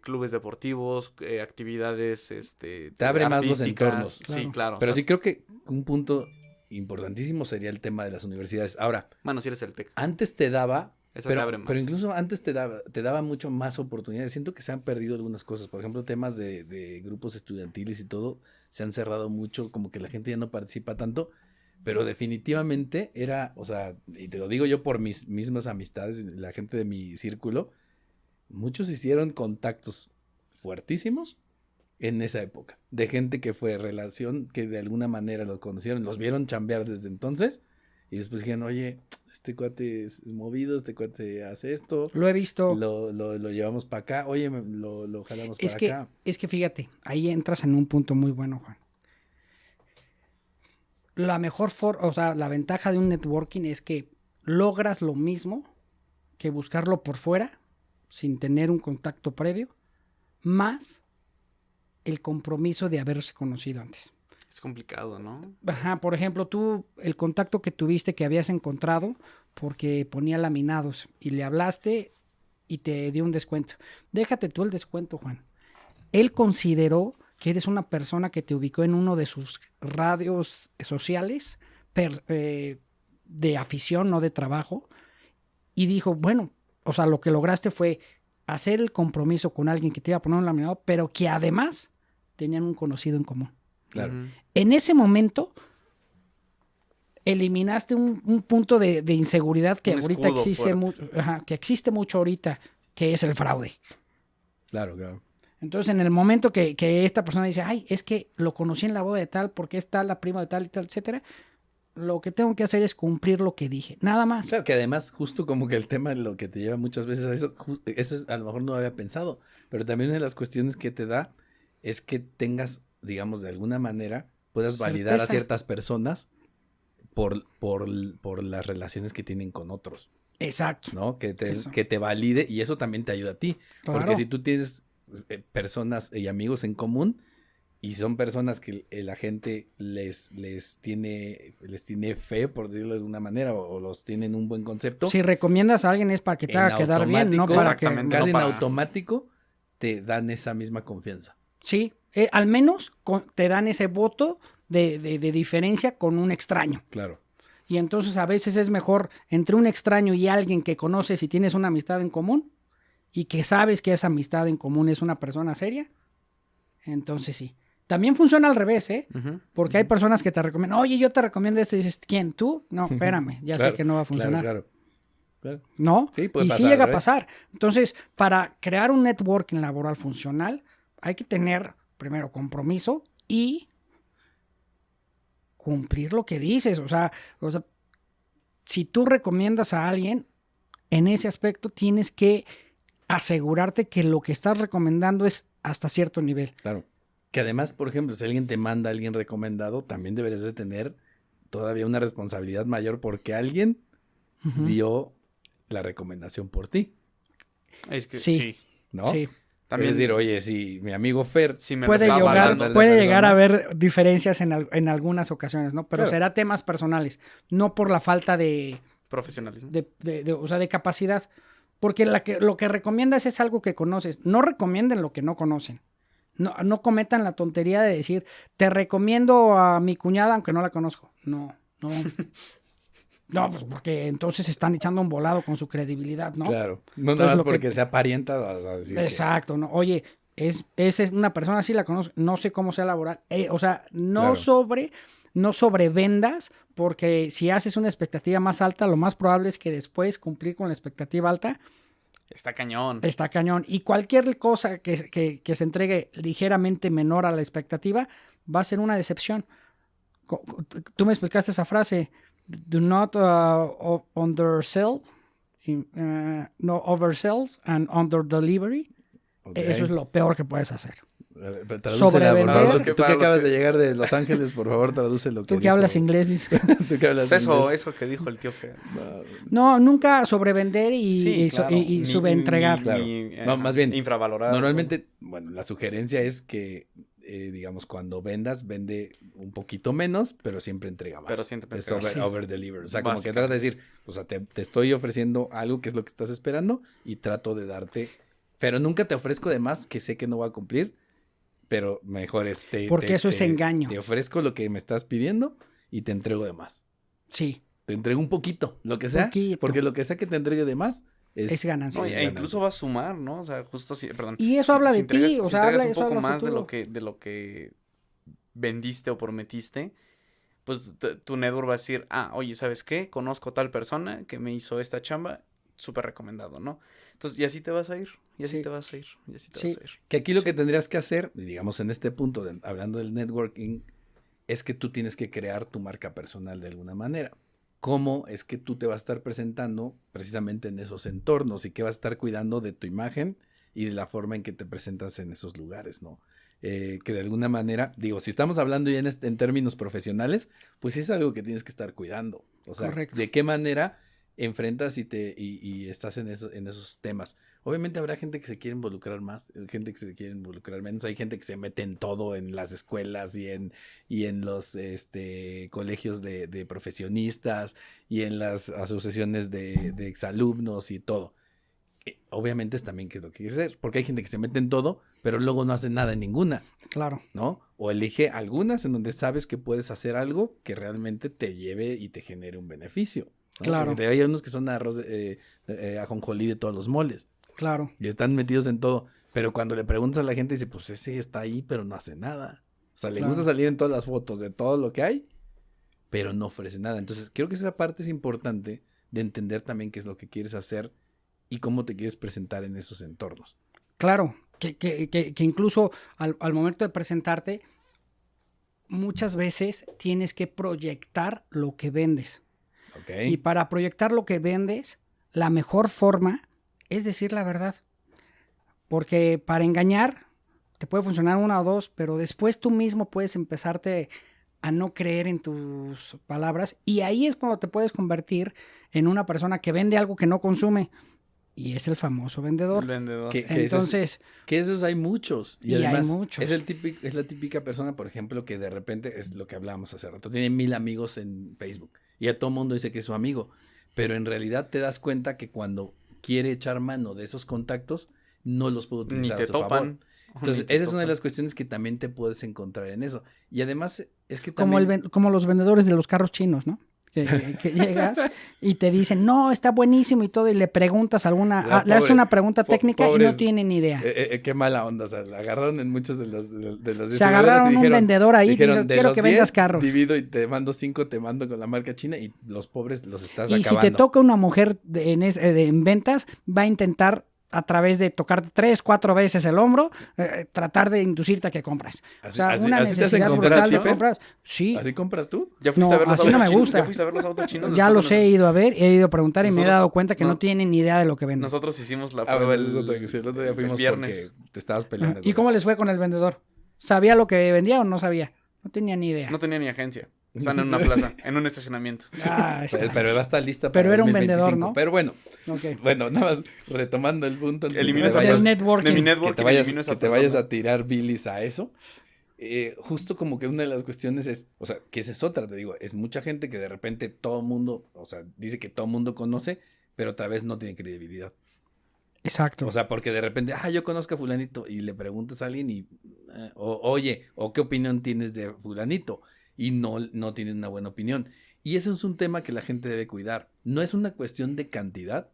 Clubes deportivos, actividades, Te abre más los artísticas. entornos. Sí, claro. Pero o sea, sí creo que un punto importantísimo sería el tema de las universidades. Ahora, bueno, si eres el TEC. antes te daba, Esa te abre más. pero incluso antes te daba mucho más oportunidades. Siento que se han perdido algunas cosas. Por ejemplo, temas de grupos estudiantiles y todo, se han cerrado mucho, como que la gente ya no participa tanto. Pero definitivamente era, o sea, y te lo digo yo por mis mismas amistades, la gente de mi círculo, muchos hicieron contactos fuertísimos en esa época, de gente que fue relación, que de alguna manera los conocieron, los vieron chambear desde entonces, y después dijeron, oye, este cuate es movido, este cuate hace esto, Lo he visto. lo llevamos para acá, oye, lo jalamos para acá. Es que fíjate, ahí entras en un punto muy bueno, Juan. la mejor forma, o sea, la ventaja de un networking es que logras lo mismo que buscarlo por fuera, sin tener un contacto previo, más el compromiso de haberse conocido antes. Es complicado, ¿no? Ajá, por ejemplo, tú, el contacto que tuviste, que habías encontrado, porque ponía laminados, y le hablaste y te dio un descuento. Déjate tú el descuento, Juan. Él consideró que eres una persona que te ubicó en uno de sus radios sociales de afición, no de trabajo, y dijo, bueno, o sea, lo que lograste fue hacer el compromiso con alguien que te iba a poner un laminado, pero que además tenían un conocido en común. Claro. Ujú. En ese momento eliminaste un punto de inseguridad que Un ahorita escudo existe, fuerte. que existe mucho ahorita, que es el fraude. Claro, claro. Entonces, en el momento que esta persona dice, ay, es que lo conocí en la boda de tal, porque es tal, la prima de tal y tal, etcétera, lo que tengo que hacer es cumplir lo que dije, nada más. Claro, que además, justo como que el tema lo que te lleva muchas veces a eso, eso es, a lo mejor no había pensado, pero también una de las cuestiones que te da es que tengas, digamos, de alguna manera, puedas validar a Certeza. ciertas personas por las relaciones que tienen con otros, Exacto. ¿no? Eso. Que te valide y eso también te ayuda a ti. Claro. Porque si tú tienes personas y amigos en común y son personas que la gente les tiene fe, por decirlo de alguna manera, o los tienen un buen concepto, Si recomiendas a alguien es para que te en haga quedar bien, no automático, para que... exactamente. casi no en para- automático, te dan esa misma confianza. Sí, al menos te dan ese voto de diferencia con un extraño. Claro. Y entonces a veces es mejor entre un extraño y alguien que conoces y tienes una amistad en común y que sabes que esa amistad en común es una persona seria. Entonces sí. También funciona al revés, ¿eh? Ujú. Porque hay personas que te recomiendan, oye, yo te recomiendo esto y dices, ¿quién? ¿Tú? No, espérame, ya Claro, sé que no va a funcionar. Claro. ¿No? Sí, puede y pasar sí llega al a revés. pasar. Entonces, para crear un networking laboral funcional, hay que tener primero compromiso y cumplir lo que dices. O sea, si tú recomiendas a alguien, en ese aspecto tienes que asegurarte que lo que estás recomendando es hasta cierto nivel. Claro. Que además, por ejemplo, si alguien te manda a alguien recomendado, también deberías de tener todavía una responsabilidad mayor porque alguien Ujú. dio la recomendación por ti, Es que Sí. sí. ¿no? Sí. También Es decir, oye, si mi amigo Fer si me lo Puede está llegar, avalando, la puede persona. llegar a haber diferencias en algunas ocasiones, ¿no? Pero Claro. será temas personales, no por la falta de profesionalismo. o sea, de capacidad. Porque lo que recomiendas es algo que conoces. No recomienden lo que no conocen. No cometan la tontería de decir, te recomiendo a mi cuñada aunque no la conozco. No. No, pues porque entonces están echando un volado con su credibilidad, ¿no? Claro. No Entonces, nada más lo que porque sea parienta vas a decir que- Exacto, ¿no? Oye, esa es una persona así, la conozco, no sé cómo sea laboral. O sea, no sobrevendas, porque si haces una expectativa más alta, lo más probable es que después cumplir con la expectativa alta Está cañón. está cañón. Y cualquier cosa que se entregue ligeramente menor a la expectativa va a ser una decepción. Tú me explicaste esa frase, do not undersell, no oversells and under delivery. Ok. Eso es lo peor que puedes hacer. A ver, pero tradúcela, por Sobrevender. favor. Para Tú los que que- acabas de llegar de Los Ángeles, por favor, traduce lo que Tú que dijo. hablas inglés, dices. Tú que hablas Eso, inglés. eso que dijo el tío Fer. No, nunca sobrevender Sí, claro. y Ni- subentregar. Claro. No, ajá, más bien, infravalorar. Normalmente, bueno, la sugerencia es que, digamos, cuando vendas, vende un poquito menos, pero siempre entrega más. Pero siempre es entrega más. over deliver. O sea, como que Básicamente. trata de decir, o sea, te estoy ofreciendo algo que es lo que estás esperando y trato de darte, pero nunca te ofrezco de más que sé que no va a cumplir, pero mejor Porque eso es engaño. Te ofrezco lo que me estás pidiendo y te entrego de más. Sí, Te entrego un poquito, lo que sea, Poquito. porque lo que sea que te entregue de más es ganancia. No, es e ganancia. incluso va a sumar, ¿no? O sea, justo así, perdón. Y eso habla de ti, entregas- o si sea, entregas eso un poco habla más de futuro. lo que vendiste o prometiste, pues tu network va a decir, oye, ¿sabes qué? Conozco tal persona que me hizo esta chamba, súper recomendado, ¿no? Entonces, y así te vas a ir, y así Sí. te vas a ir, y así te Sí. vas a ir. Que aquí lo que tendrías que hacer, digamos en este punto, hablando del networking, es que tú tienes que crear tu marca personal de alguna manera. ¿Cómo es que tú te vas a estar presentando precisamente en esos entornos y que vas a estar cuidando de tu imagen y de la forma en que te presentas en esos lugares, ¿no? que de alguna manera, digo, si estamos hablando ya en términos profesionales, pues es algo que tienes que estar cuidando. O sea, Correcto. de qué manera enfrentas y estás en esos temas. Obviamente habrá gente que se quiere involucrar más, gente que se quiere involucrar menos, hay gente que se mete en todo, en las escuelas y en los colegios de profesionistas y en las asociaciones de exalumnos y todo. Obviamente es también qué es lo que quiere hacer, porque hay gente que se mete en todo, pero luego no hace nada en ninguna, Claro. ¿no? O elige algunas en donde sabes que puedes hacer algo que realmente te lleve y te genere un beneficio, ¿no? Claro. Porque hay unos que son arroz ajonjolí de todos los moles Claro. y están metidos en todo, pero cuando le preguntas a la gente dice, pues ese está ahí, pero no hace nada. O sea, le Claro. gusta salir en todas las fotos de todo lo que hay, pero no ofrece nada. Entonces, creo que esa parte es importante de entender también qué es lo que quieres hacer y cómo te quieres presentar en esos entornos. Claro, que incluso al momento de presentarte, muchas veces tienes que proyectar lo que vendes. ¿Ok? Y para proyectar lo que vendes, la mejor forma es decir la verdad. Porque para engañar te puede funcionar una o dos, pero después tú mismo puedes empezarte a no creer en tus palabras y ahí es cuando te puedes convertir en una persona que vende algo que no consume. Y es el famoso vendedor. El vendedor. Que Entonces, que esos hay muchos. Y Y hay además, muchos. es la típica persona, por ejemplo, que de repente, es lo que hablábamos hace rato, tiene 1000 amigos en Facebook y a todo mundo dice que es su amigo. Pero en realidad te das cuenta que cuando quiere echar mano de esos contactos, no los puede Ni utilizar te a su favor. topan. Entonces, Ni te esa es una de topan. las cuestiones que también te puedes encontrar en eso. Y además, es que como, también... como los vendedores de los carros chinos, ¿no? Que llegas y te dicen, no, está buenísimo y todo, y le preguntas le haces una pregunta técnica y no tienen ni idea. Qué mala onda, o sea, la agarraron en muchos de los Se distribuidores agarraron y un vendedor ahí y dijeron, dijo, quiero que vendas carros. divido y te mando 5, te mando con la marca china y los pobres los estás Y acabando. si te toca una mujer en ventas, va a intentar a través de tocarte 3, 4 veces el hombro, tratar de inducirte a que compres. O sea, una así te hacen necesidad comprar, brutal de Chife. compras. Sí, ¿Así compras tú? ¿Ya fuiste No, a ver los así autos no me chinos? gusta. ¿Ya fuiste a ver los autos chinos? ya Después los de he ido a ver, he ido a preguntar y me he Nosotros- dado cuenta que no no- tienen ni idea de lo que venden. Nosotros hicimos la Ah, prueba bueno, eso es otra cosa. El otro día fuimos viernes. porque te estabas peleando. ¿Y con cómo eso. les fue con el vendedor? ¿Sabía lo que vendía o no sabía? No tenía ni idea. No tenía ni agencia. Están en una plaza, en un estacionamiento. Ah, está. Pero va a estar lista para Pero era un 2025. vendedor, ¿no? Pero bueno, Ok. Bueno, nada más retomando el punto. antes de que Elimina te esa vayas- Del networking. De mi que network te vayas, elimino esa que te vayas persona. a tirar bilis a eso. Justo como que una de las cuestiones es, o sea, que esa es otra, te digo, es mucha gente que de repente todo mundo, o sea, dice que todo mundo conoce, pero otra vez no tiene credibilidad. Exacto. O sea, porque de repente, yo conozco a fulanito y le preguntas a alguien y, oye, o qué opinión tienes de fulanito y no tienen una buena opinión. Y eso es un tema que la gente debe cuidar. No es una cuestión de cantidad,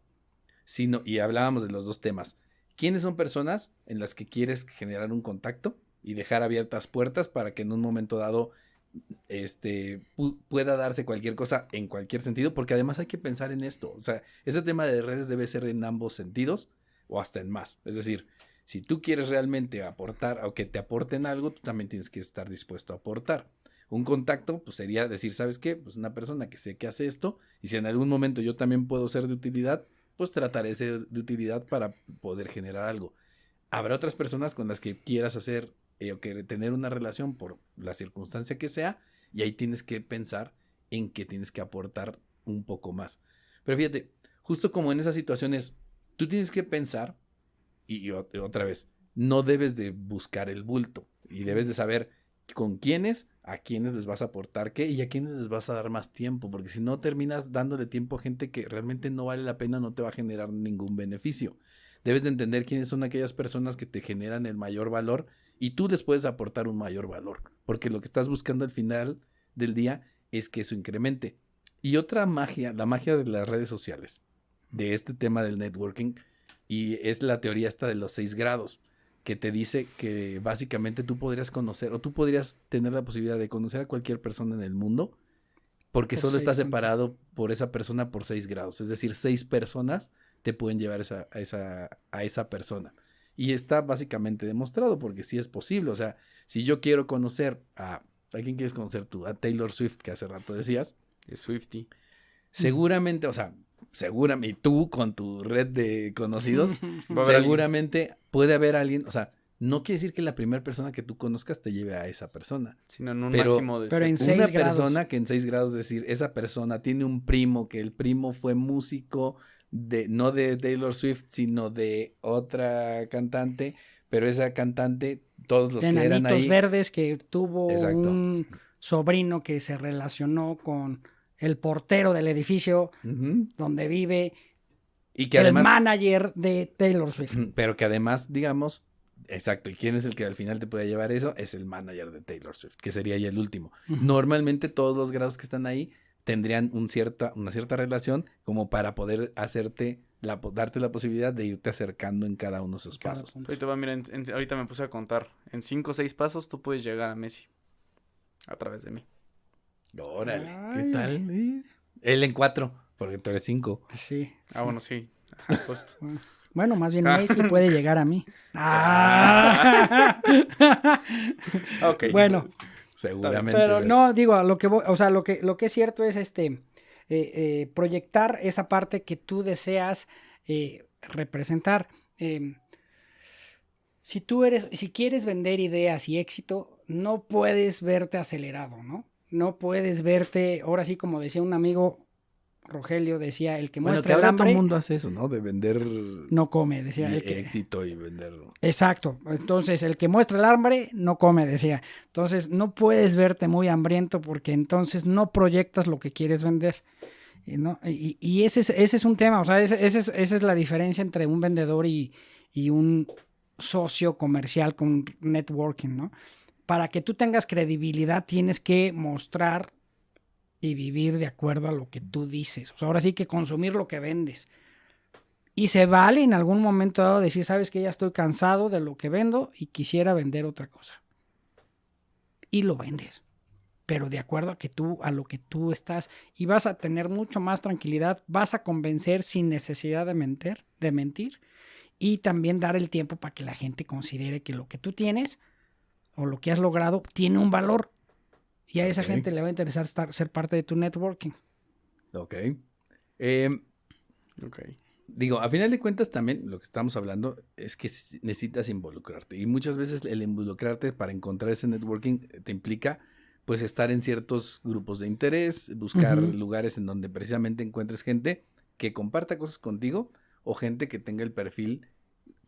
sino, y hablábamos de los dos temas. ¿Quiénes son personas en las que quieres generar un contacto y dejar abiertas puertas para que en un momento dado pueda darse cualquier cosa en cualquier sentido? Porque además hay que pensar en esto. O sea, ese tema de redes debe ser en ambos sentidos o hasta en más. Es decir, si tú quieres realmente aportar o que te aporten algo, tú también tienes que estar dispuesto a aportar. Un contacto, pues sería decir, ¿sabes qué? Pues una persona que sé que hace esto y si en algún momento yo también puedo ser de utilidad, pues trataré de ser de utilidad para poder generar algo. Habrá otras personas con las que quieras hacer o que tener una relación por la circunstancia que sea y ahí tienes que pensar en que tienes que aportar un poco más. Pero fíjate, justo como en esas situaciones, tú tienes que pensar y otra vez, no debes de buscar el bulto y debes de saber con quiénes, a quiénes les vas a aportar qué y a quiénes les vas a dar más tiempo, porque si no terminas dándole tiempo a gente que realmente no vale la pena, no te va a generar ningún beneficio. Debes de entender quiénes son aquellas personas que te generan el mayor valor y tú les puedes aportar un mayor valor, porque lo que estás buscando al final del día es que eso incremente. Y otra magia, la magia de las redes sociales, de este tema del networking, y es la teoría esta de los 6 grados, que te dice que básicamente tú podrías conocer o tú podrías tener la posibilidad de conocer a cualquier persona en el mundo porque Por solo 6 está puntos. separado por esa persona por 6 grados. Es decir, 6 personas te pueden llevar a esa persona. Y está básicamente demostrado porque sí es posible. O sea, si yo quiero conocer ¿a quién quieres conocer tú? A Taylor Swift, que hace rato decías. Es Swiftie. Seguramente, o sea, seguramente tú con tu red de conocidos, Va a haber seguramente puede haber alguien, o sea, no quiere decir que la primera persona que tú conozcas te lleve a esa persona. Sino en un Pero- máximo de pero en 7. Una 6 grados. persona que en 6 grados, decir, esa persona tiene un primo, que el primo fue músico no de Taylor Swift, sino de otra cantante, pero esa cantante, todos los de que eran Enanitos ahí, Verdes, que tuvo Exacto. un sobrino que se relacionó con el portero del edificio ujú, donde vive y que el además, manager de Taylor Swift. pero que además, digamos, exacto, ¿y quién es el que al final te puede llevar eso? Es el manager de Taylor Swift, que sería ya el último. Ujú. Normalmente todos los grados que están ahí tendrían una cierta relación como para poder darte la posibilidad de irte acercando en cada uno de esos Cada pasos. punto. Ahorita, mira, ahorita me puse a contar. En 5 o 6 pasos tú puedes llegar a Messi. A través de mí. Órale, ¿qué Ay. tal? Él en 4, porque tú eres 5. Sí. Ah, bueno, sí. Ajá, justo. Bueno, más bien Ah. Messi puede llegar a mí. Ah. Ok. Bueno, Seguramente. pero no, digo, a lo que voy, o sea, lo que es cierto es proyectar esa parte que tú deseas representar. Si quieres vender ideas y éxito, no puedes verte acelerado, ¿no? No puedes verte, ahora sí, como decía un amigo, Rogelio, decía, el que Bueno, muestra que el ahora todo hambre el mundo hace eso, ¿no? De vender no come, decía. y El que, éxito y vender. exacto. Entonces, el que muestra el hambre no come, decía. Entonces, no puedes verte muy hambriento porque entonces no proyectas lo que quieres vender. ¿No? Y ese es un tema, o sea, esa es la diferencia entre un vendedor y un socio comercial con networking, ¿no? Para que tú tengas credibilidad tienes que mostrar y vivir de acuerdo a lo que tú dices. O sea, ahora sí que consumir lo que vendes. Y se vale en algún momento dado decir, sabes que ya estoy cansado de lo que vendo y quisiera vender otra cosa. Y lo vendes. Pero de acuerdo a lo que tú estás, y vas a tener mucho más tranquilidad, vas a convencer sin necesidad de mentir, y también dar el tiempo para que la gente considere que lo que tú tienes o lo que has logrado tiene un valor, y a esa Ok. gente le va a interesar ser parte de tu networking. Ok. Ok. Digo, a final de cuentas también lo que estamos hablando es que necesitas involucrarte. Y muchas veces el involucrarte para encontrar ese networking te implica pues estar en ciertos grupos de interés, buscar Ujú. lugares en donde precisamente encuentres gente que comparta cosas contigo o gente que tenga el perfil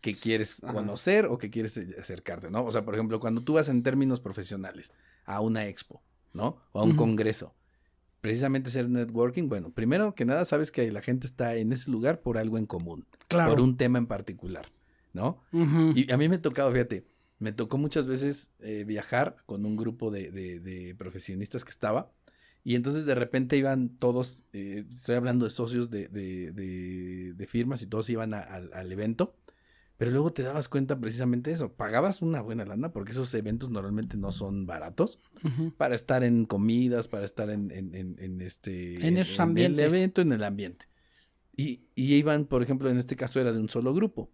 que quieres Ajá. conocer o que quieres acercarte, ¿no? O sea, por ejemplo, cuando tú vas en términos profesionales a una expo, ¿no? O a un Ujú. congreso, precisamente hacer networking, bueno, primero que nada sabes que la gente está en ese lugar por algo en común, Claro. por un tema en particular, ¿no? Ujú. Y a mí me ha tocado, fíjate, me tocó muchas veces viajar con un grupo de profesionistas que estaba y entonces de repente iban todos, estoy hablando de socios de firmas y todos iban al evento, pero luego te dabas cuenta precisamente de eso, pagabas una buena lana porque esos eventos normalmente no son baratos Ujú. para estar en comidas, para estar en esos el ambientes. evento, en el ambiente. Y iban, por ejemplo, en este caso era de un solo grupo.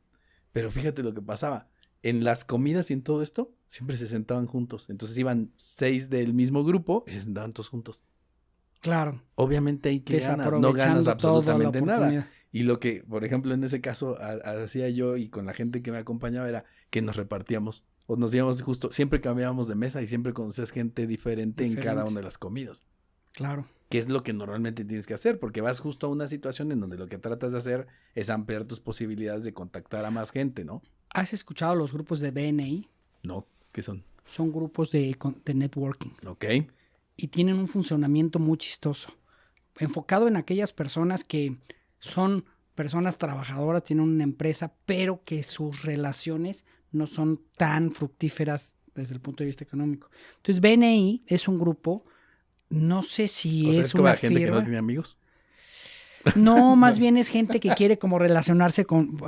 Pero fíjate lo que pasaba. En las comidas y en todo esto, siempre se sentaban juntos. Entonces iban 6 del mismo grupo y se sentaban todos juntos. Claro. Obviamente ahí que ganas, no Desaprovechando ganas toda la absolutamente nada. oportunidad. Y lo que, por ejemplo, en ese caso hacía yo y con la gente que me acompañaba era que nos repartíamos o nos íbamos justo, siempre cambiábamos de mesa y siempre conocías gente diferente en cada Diferente. una de las comidas. Claro. Que es lo que normalmente tienes que hacer, porque vas justo a una situación en donde lo que tratas de hacer es ampliar tus posibilidades de contactar a más gente, ¿no? ¿Has escuchado los grupos de BNI? No, ¿qué son? Son grupos de networking Ok, y tienen un funcionamiento muy chistoso, enfocado en aquellas personas que son personas trabajadoras, tienen una empresa, pero que sus relaciones no son tan fructíferas desde el punto de vista económico. Entonces, BNI es un grupo, no sé si o sea, es es como una la gente que firma. no tiene amigos. No, más bien es gente que quiere como relacionarse con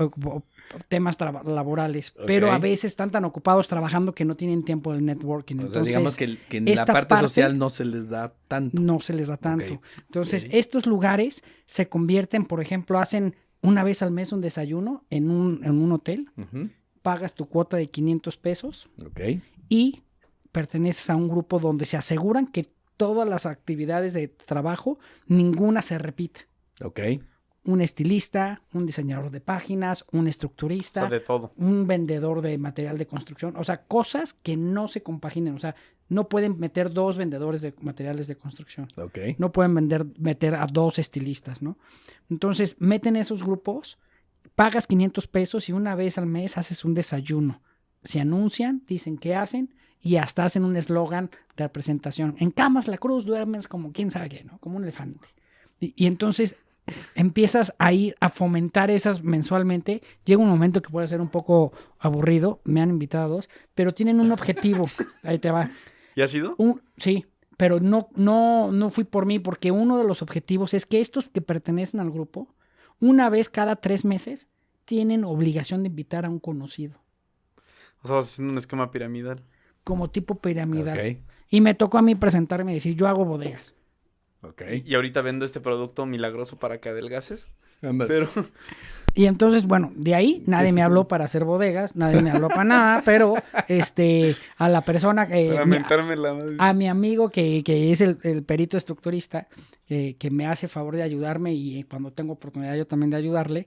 temas laborales, pero Ok. a veces están tan ocupados trabajando que no tienen tiempo del networking. O sea, Entonces, digamos que en la esta parte social no se les da tanto. no se les da tanto. Ok. Entonces, Ok. estos lugares se convierten, por ejemplo, hacen una vez al mes un desayuno en un hotel, Ujú, pagas tu cuota de 500 pesos ok, y perteneces a un grupo donde se aseguran que todas las actividades de trabajo, ninguna se repita. ok. un estilista, un diseñador de páginas, un estructurista, O sea, de todo. un vendedor de material de construcción, o sea, cosas que no se compaginen, o sea, no pueden meter 2 vendedores de materiales de construcción, Ok. no pueden meter a 2 estilistas, ¿no? Entonces, meten esos grupos, pagas 500 pesos y una vez al mes haces un desayuno. Se anuncian, dicen qué hacen y hasta hacen un eslogan de presentación. En camas la cruz duermes como quién sabe qué, ¿no? Como un elefante. Y entonces empiezas a ir a fomentar esas mensualmente. Llega un momento que puede ser un poco aburrido, me han invitado a 2, pero tienen un objetivo. Ahí te va. ¿Y ha sido? Sí, pero no fui por mí, porque uno de los objetivos es que estos que pertenecen al grupo, una vez cada 3 meses, tienen obligación de invitar a un conocido, O sea, vas haciendo un esquema piramidal. como tipo piramidal. Ok. Y me tocó a mí presentarme y decir, yo hago bodegas. Ok. Y ahorita vendo este producto milagroso para que adelgaces. Ándale. Pero Y entonces, bueno, de ahí nadie me habló para hacer bodegas, nadie me habló para nada, pero a la persona para mentarme la madre. a mi amigo que es el perito estructurista, que me hace favor de ayudarme y cuando tengo oportunidad yo también de ayudarle,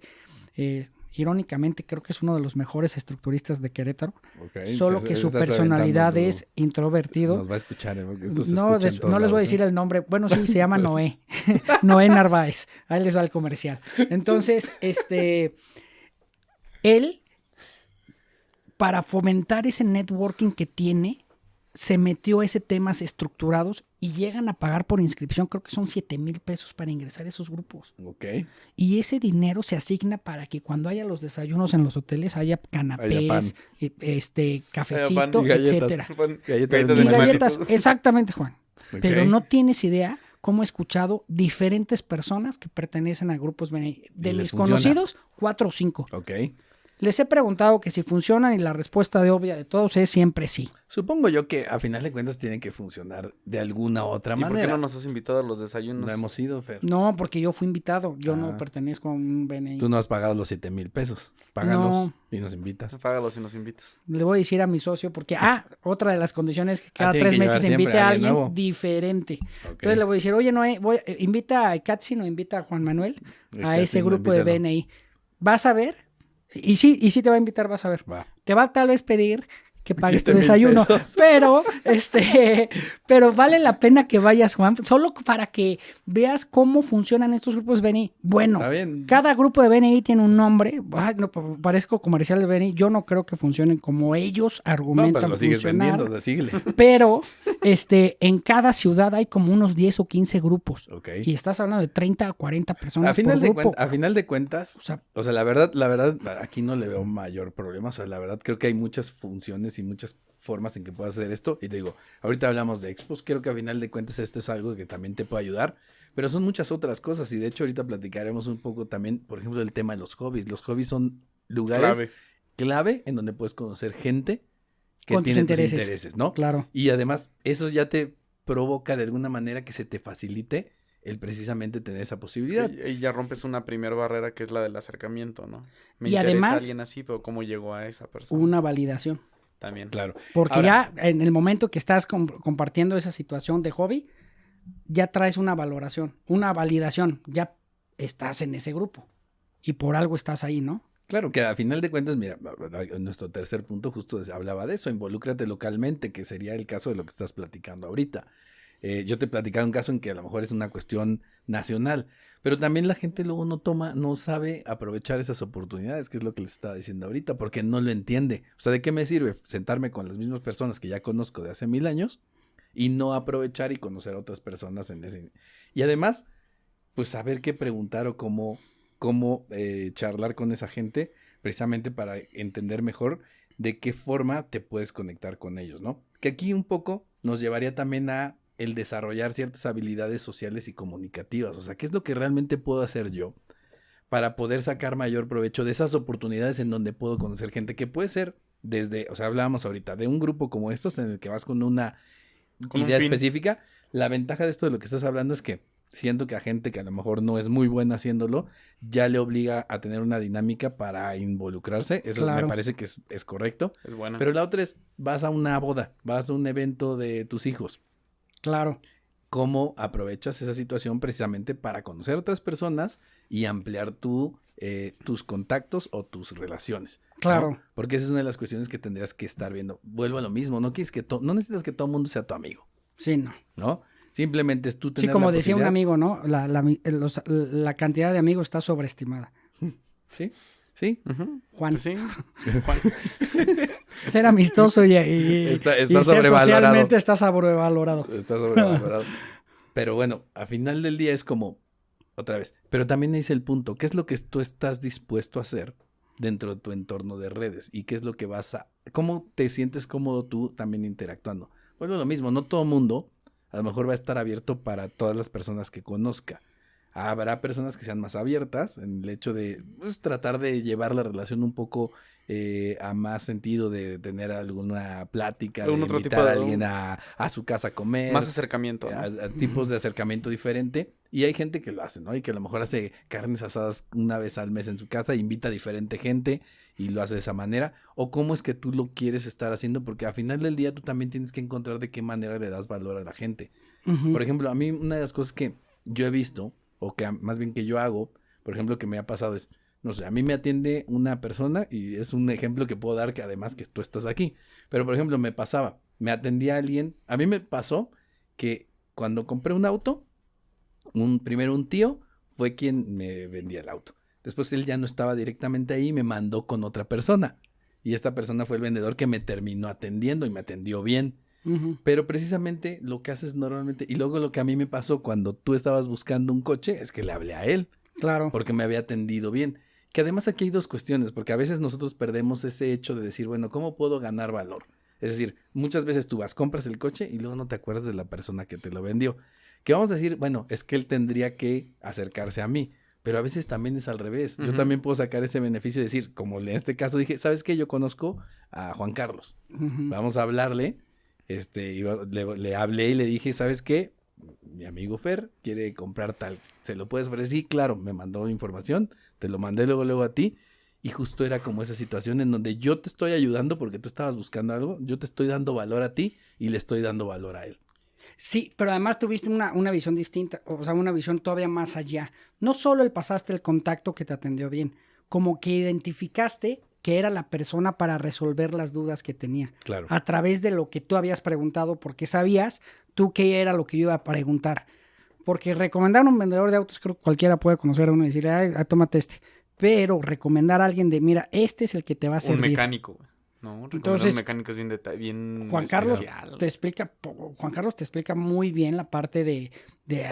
irónicamente creo que es uno de los mejores estructuristas de Querétaro, Ok. solo Se- que se su estás personalidad aventando es introvertido. Nos va a escuchar, porque esto se No, escucha en todos no les voy a lados, decir ¿eh? el nombre. Bueno, sí, se llama Noé. Noé Narváez. Ahí les va el comercial. Entonces, él, para fomentar ese networking que tiene, se metió a ese temas estructurados y llegan a pagar por inscripción, creo que son 7,000 pesos para ingresar a esos grupos. Ok. Y ese dinero se asigna para que cuando haya los desayunos en los hoteles haya canapés, cafecito, y galletas. etcétera. Galletas Y de galletas, exactamente, Juan. Ok. Pero no tienes idea cómo he escuchado diferentes personas que pertenecen a grupos BNI. De Y les mis funciona. conocidos, 4 o 5. Ok. Les he preguntado que si funcionan y la respuesta de obvia de todos es siempre sí. Supongo yo que a final de cuentas tienen que funcionar de alguna otra ¿Y por qué manera. no nos has invitado a los desayunos? No hemos ido, Fer. No, porque yo fui invitado. Yo no Ah. pertenezco a un BNI. Tú no has pagado los 7,000 pesos. Págalos No. y nos invitas. Págalos si nos invitas. Le voy a decir a mi socio porque, otra de las condiciones es que cada tiene 3 que meses llevar invite siempre a a alguien alguien nuevo. diferente. Ok. Entonces le voy a decir, oye, Noé, invita a Katsin o invita a Juan Manuel a Katsin, ese grupo de invítalo. BNI. Vas a ver, y sí te va a invitar, vas a ver. Va. Te va a tal vez pedir que pagues tu 7,000 desayuno, pesos. pero vale la pena que vayas, Juan, solo para que veas cómo funcionan estos grupos de BNI. Bueno, Está bien. cada grupo de BNI tiene un nombre. Ay, no, parezco comercial de BNI. Yo no creo que funcionen como ellos No, argumentan pero lo sigues funcionar. vendiendo, o sea, síguele. Pero en cada ciudad hay como unos 10 o 15 grupos. Ok. Y estás hablando de 30 a 40 personas A final, por de grupo. a final de cuentas, O sea, la verdad, aquí no le veo mayor problema. O sea, la verdad, creo que hay muchas funciones y muchas formas en que puedas hacer esto. Y te digo, ahorita hablamos de expos, creo que a final de cuentas esto es algo que también te puede ayudar. Pero son muchas otras cosas. Y de hecho, ahorita platicaremos un poco también, por ejemplo, del tema de los hobbies. Los hobbies son lugares clave en donde puedes conocer gente que Con tus tiene tus intereses. intereses, ¿no? claro. Y además, eso ya te provoca de alguna manera que se te facilite el precisamente tener esa Es posibilidad. que ahí ya rompes una primera barrera que es la del acercamiento, ¿no? Me Y interesa además- alguien así, pero ¿cómo llegó a esa persona? Una validación. También. Claro. Porque Ahora- ya en el momento que estás compartiendo esa situación de hobby, ya traes una valoración, una validación. Ya estás en ese grupo. Y por algo estás ahí, ¿no? Claro, que a final de cuentas, mira, nuestro tercer punto justo hablaba de eso, involúcrate localmente, que sería el caso de lo que estás platicando ahorita. Yo te he platicado un caso en que a lo mejor es una cuestión nacional, pero también la gente luego no sabe aprovechar esas oportunidades, que es lo que les estaba diciendo ahorita, porque no lo entiende. O sea, ¿de qué me sirve sentarme con las mismas personas que ya conozco de hace 1000 años y no aprovechar y conocer a otras personas en ese... Y además, pues saber qué preguntar o cómo charlar con esa gente, precisamente para entender mejor de qué forma te puedes conectar con ellos, ¿no? Que aquí un poco nos llevaría también a el desarrollar ciertas habilidades sociales y comunicativas. O sea, ¿qué es lo que realmente puedo hacer yo para poder sacar mayor provecho de esas oportunidades en donde puedo conocer gente que puede ser desde, o sea, hablábamos ahorita de un grupo como estos en el que vas con una Con un idea fin. específica? La ventaja de esto de lo que estás hablando es que siento que a gente que a lo mejor no es muy buena haciéndolo, ya le obliga a tener una dinámica para involucrarse. Eso Claro. me parece que es correcto. Es buena. Pero la otra es, vas a una boda, vas a un evento de tus hijos. Claro. cómo aprovechas esa situación precisamente para conocer a otras personas y ampliar tus contactos o tus relaciones. Claro. ¿No? Porque esa es una de las cuestiones que tendrías que estar viendo. Vuelvo a lo mismo, no necesitas que todo el mundo sea tu amigo, Sí, no. ¿no? Simplemente es tú tener Sí, como la decía un posibilidad- amigo, ¿no? La cantidad de amigos está sobreestimada. Sí, sí. Ujú. Juan. Pues sí. Juan. Ser amistoso y Está y ser sobrevalorado. socialmente está sobrevalorado. Está sobrevalorado. Pero bueno, a final del día es como, otra vez, pero también dice el punto, ¿qué es lo que tú estás dispuesto a hacer dentro de tu entorno de redes? ¿Y qué es lo que cómo te sientes cómodo tú también interactuando? Bueno, lo mismo, no todo mundo a lo mejor va a estar abierto para todas las personas que conozca. Habrá personas que sean más abiertas en el hecho de pues, tratar de llevar la relación un poco a más sentido de tener alguna plática, de Algún otro invitar tipo a de- alguien a su casa a comer. Más acercamiento, ¿no? A tipos de acercamiento diferente. Y hay gente que lo hace, ¿no? Y que a lo mejor hace carnes asadas una vez al mes en su casa, invita a diferente gente y lo hace de esa manera. O cómo es que tú lo quieres estar haciendo, porque al final del día tú también tienes que encontrar de qué manera le das valor a la gente. Ujú. Por ejemplo, a mí una de las cosas que yo he visto, o que más bien que yo hago, por ejemplo, que me ha pasado es, no sé, a mí me atiende una persona y es un ejemplo que puedo dar que además que tú estás aquí. Pero, por ejemplo, me atendía alguien, a mí me pasó que cuando compré un auto, primero un tío fue quien me vendía el auto. Después él ya no estaba directamente ahí y me mandó con otra persona. Y esta persona fue el vendedor que me terminó atendiendo y me atendió bien. Ujú. Pero precisamente lo que haces normalmente, y luego lo que a mí me pasó cuando tú estabas buscando un coche, es que le hablé a él, Claro. porque me había atendido bien. Que además aquí hay dos cuestiones, porque a veces nosotros perdemos ese hecho de decir, bueno, ¿cómo puedo ganar valor? Es decir, muchas veces tú compras el coche y luego no te acuerdas de la persona que te lo vendió. Que vamos a decir, bueno, es que él tendría que acercarse a mí, pero a veces también es al revés. Yo Ujú. también puedo sacar ese beneficio de decir, como en este caso dije, ¿sabes qué? Yo conozco a Juan Carlos. Ujú. Vamos a hablarle. Le hablé y le dije, ¿sabes qué? Mi amigo Fer quiere comprar tal. ¿Se lo puedes ofrecer? Sí, claro, me mandó información, te lo mandé luego a ti. Y justo era como esa situación en donde yo te estoy ayudando porque tú estabas buscando algo, yo te estoy dando valor a ti y le estoy dando valor a él. Sí, pero además tuviste una visión distinta, o sea, una visión todavía más allá. No solo el pasaste el contacto que te atendió bien, como que identificaste que era la persona para resolver las dudas que tenía. Claro. A través de lo que tú habías preguntado, porque sabías tú qué era lo que yo iba a preguntar. Porque recomendar a un vendedor de autos, creo que cualquiera puede conocer a uno y decir, ay, tómate este. Pero recomendar a alguien de, mira, este es el que te va a Un servir. mecánico, güey. No, recomendar Entonces, un mecánico es bien Juan Carlos especial. Juan Carlos te explica muy bien la parte de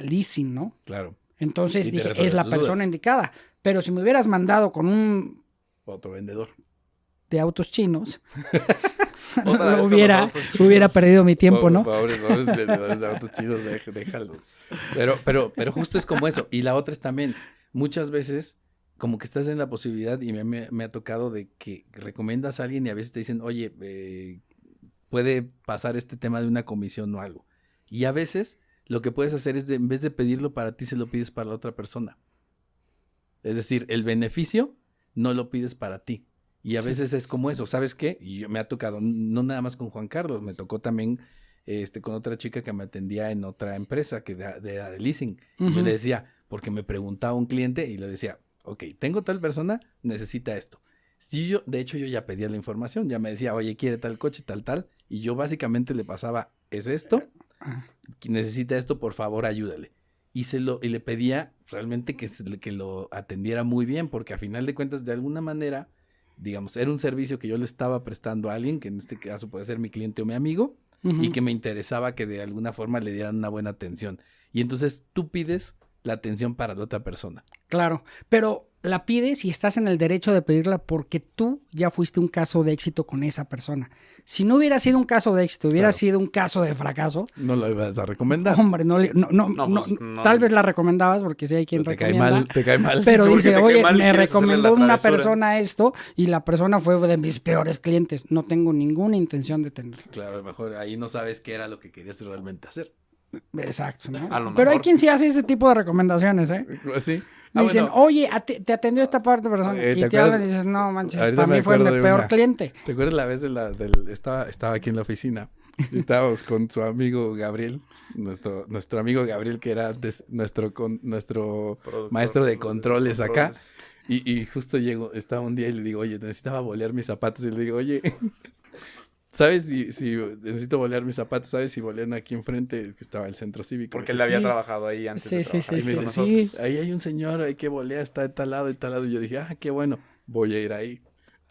leasing, ¿no? Claro. Entonces Y te dije, resuelve es la tus persona dudas. indicada. Pero si me hubieras mandado con un Otro vendedor. de autos chinos, Otra vez con hubiera, los autos chinos. hubiera perdido mi tiempo, ¿no? Pobres vendedores de autos chidos, déjalo. Pero justo es como eso. Y la otra es también, muchas veces, como que estás en la posibilidad, y me ha tocado de que recomiendas a alguien y a veces te dicen, oye, puede pasar este tema de una comisión o algo. Y a veces lo que puedes hacer es, en vez de pedirlo para ti, se lo pides para la otra persona. Es decir, el beneficio no lo pides para ti. Y a veces es como eso, ¿sabes qué? Y me ha tocado, no nada más con Juan Carlos, me tocó también con otra chica que me atendía en otra empresa que era de leasing. Y yo Ujú. le decía, porque me preguntaba un cliente y le decía, ok, tengo tal persona, necesita esto. Sí, de hecho, yo ya pedía la información, ya me decía, oye, quiere tal coche, tal, y yo básicamente le pasaba, ¿es esto? Ah, Necesita esto, por favor, ayúdale. Y le pedía realmente que lo atendiera muy bien, porque a final de cuentas, de alguna manera, digamos, era un servicio que yo le estaba prestando a alguien, que en este caso puede ser mi cliente o mi amigo, ujú. y que me interesaba que de alguna forma le dieran una buena atención. Y entonces tú pides la atención para la otra persona. Claro, pero la pides y estás en el derecho de pedirla porque tú ya fuiste un caso de éxito con esa persona. Si no hubiera sido un caso de éxito, hubiera Claro. sido un caso de fracaso, No lo ibas a recomendar. hombre, no, No, pues, no. tal vez la recomendabas porque sí hay quien Te cae recomienda. mal, te cae mal. Pero Porque dice, te cae oye, mal y me quieres hacerle recomendó la una travesura. persona esto y la persona fue de mis peores clientes. No tengo ninguna intención de tenerlo. Claro, a lo mejor ahí no sabes qué era lo que querías realmente hacer. Exacto, ¿no? A lo Pero hay mejor. quien sí hace ese tipo de recomendaciones, ¿eh? Sí. Dicen, oye, te atendió esta parte persona. ¿te Y te acuerdas? hablan y dices, no manches, Ahorita para me mí fue acuerdo mi de peor una. cliente. ¿Te acuerdas la vez estaba aquí en la oficina Estábamos con su amigo Gabriel, nuestro amigo Gabriel, que era nuestro Productor, maestro de controles acá. Y justo estaba un día y le digo, oye, necesitaba bolear mis zapatos. Y le digo, oye, ¿sabes si necesito bolear mis zapatos? ¿Sabes si bolean aquí enfrente? Que estaba el centro cívico. Porque Me él dice, había "Sí". trabajado ahí antes de Sí, trabajar Y me con dice, nosotros. sí, ahí hay un señor, hay que bolear, está de tal lado y tal lado. Y yo dije, qué bueno, voy a ir ahí.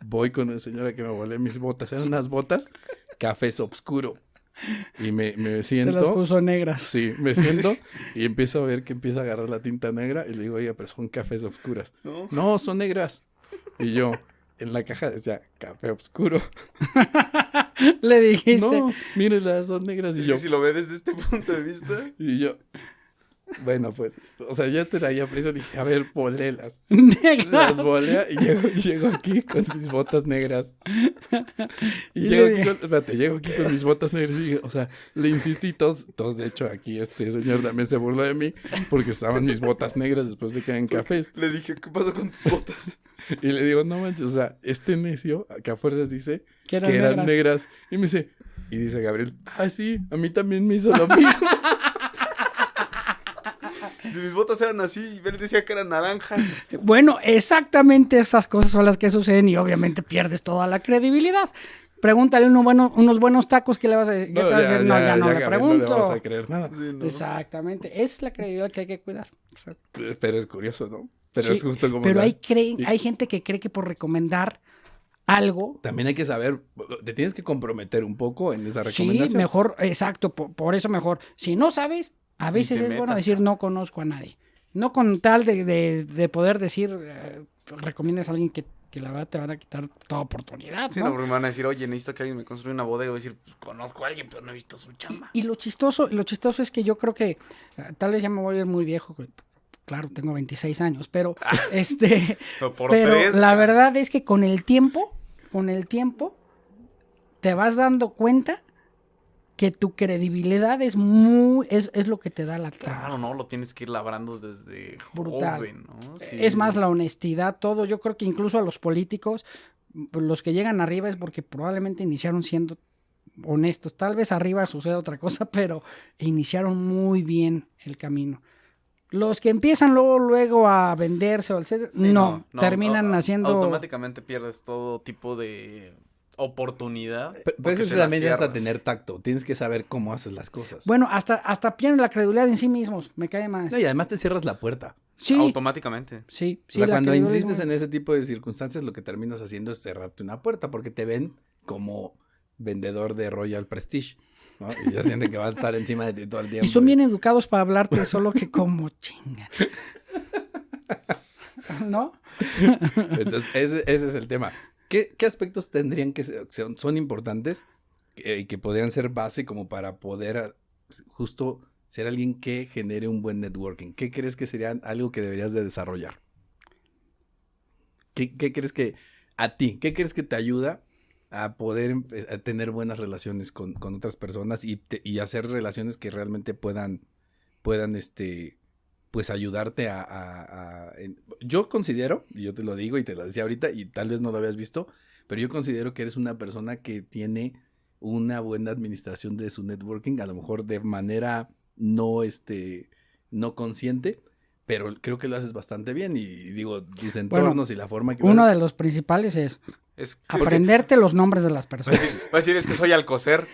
Voy con el señor a que me bolee mis botas. Eran unas botas cafés oscuro. Y me Te las siento. puso negras. Sí, me siento y empiezo a ver que empieza a agarrar la tinta negra. Y le digo, oiga, pero son cafés oscuras. ¿No? No, son negras. Y yo, en la caja decía, café oscuro. Le dijiste. No, mírenlas, son negras. Y Es yo, que si lo ve desde este punto de vista. y yo, bueno, pues, o sea, ya traía prisa. Dije, a ver, bolélas. Negras. Las volea y llego aquí con mis botas negras. Y Y llego le aquí, dije- llego aquí con mis botas negras. Y, o sea, le insistí, todos, de hecho, aquí este señor también se burló de mí porque estaban mis botas negras después de que eran cafés. Le dije, ¿qué pasó con tus botas? Y le digo, no manches, o sea, este necio, que a fuerzas dice Que que eran eran negras. Y me dice, Gabriel, sí, a mí también me hizo lo mismo. Si mis botas eran así y él decía que eran naranjas. Bueno, exactamente esas cosas son las que suceden y obviamente pierdes toda la credibilidad. Pregúntale unos buenos tacos, ¿qué le vas a decir? ¿Qué te vas a decir? No, ya no le Gabriel, pregunto. No le vamos a creer nada. Sí, ¿no? Exactamente. Esa es la credibilidad que hay que cuidar. Exacto. Pero es curioso, ¿no? Pero Sí, es justo como... pero la- hay gente que cree que por recomendar algo, También hay que saber, te tienes que comprometer un poco en esa sí, recomendación. mejor, exacto, por eso mejor. Si no sabes, a Ni veces te es bueno metas, decir cabrón. no conozco a nadie. No con tal de poder decir, recomiendas a alguien que la verdad te van a quitar toda oportunidad, Sí, ¿no? no, porque me van a decir, oye, necesito que alguien me construya una bodega. Voy a decir, pues conozco a alguien, pero no he visto su chamba. Y lo chistoso es que yo creo que tal vez ya me voy a ir muy viejo, claro, tengo 26 años, pero Por pero tres, la cabrón. verdad es que con el tiempo te vas dando cuenta que tu credibilidad es lo que te da la Claro, trama. ¿no? Lo tienes que ir labrando desde Brutal. joven, ¿no? Sí. Es más la honestidad, todo. Yo creo que incluso a los políticos, los que llegan arriba es porque probablemente iniciaron siendo honestos. Tal vez arriba suceda otra cosa, pero iniciaron muy bien el camino. Los que empiezan luego a venderse o etcétera, Sí, no, terminan haciendo... Automáticamente pierdes todo tipo de oportunidad. Pero porque eso te la también es hasta cierras. tener tacto. Tienes que saber cómo haces las cosas. Bueno, hasta pierden la credibilidad en sí mismos, me cae más. No, y además te cierras la puerta. Sí, Automáticamente. sí, O sea, la cuando credibilidad insistes es en ese tipo de circunstancias, lo que terminas haciendo es cerrarte una puerta porque te ven como vendedor de Royal Prestige, ¿no? Y ya sienten que va a estar encima de ti todo el tiempo. Y son bien educados para hablarte, solo que como chinga. ¿No? Entonces, ese es el tema. ¿Qué aspectos tendrían que son importantes y que podrían ser base como para poder justo ser alguien que genere un buen networking? ¿Qué crees que sería algo que deberías de desarrollar? ¿Qué crees que qué crees que te ayuda a poder a tener buenas relaciones con otras personas y hacer relaciones que realmente puedan pues ayudarte yo considero, y yo te lo digo y te lo decía ahorita y tal vez no lo habías visto, pero yo considero que eres una persona que tiene una buena administración de su networking, a lo mejor de manera no consciente, pero creo que lo haces bastante bien y digo, tus entornos y la forma que lo Uno haces. de los principales es Es que aprenderte los nombres de las personas. va a decir, es que soy Alcocer.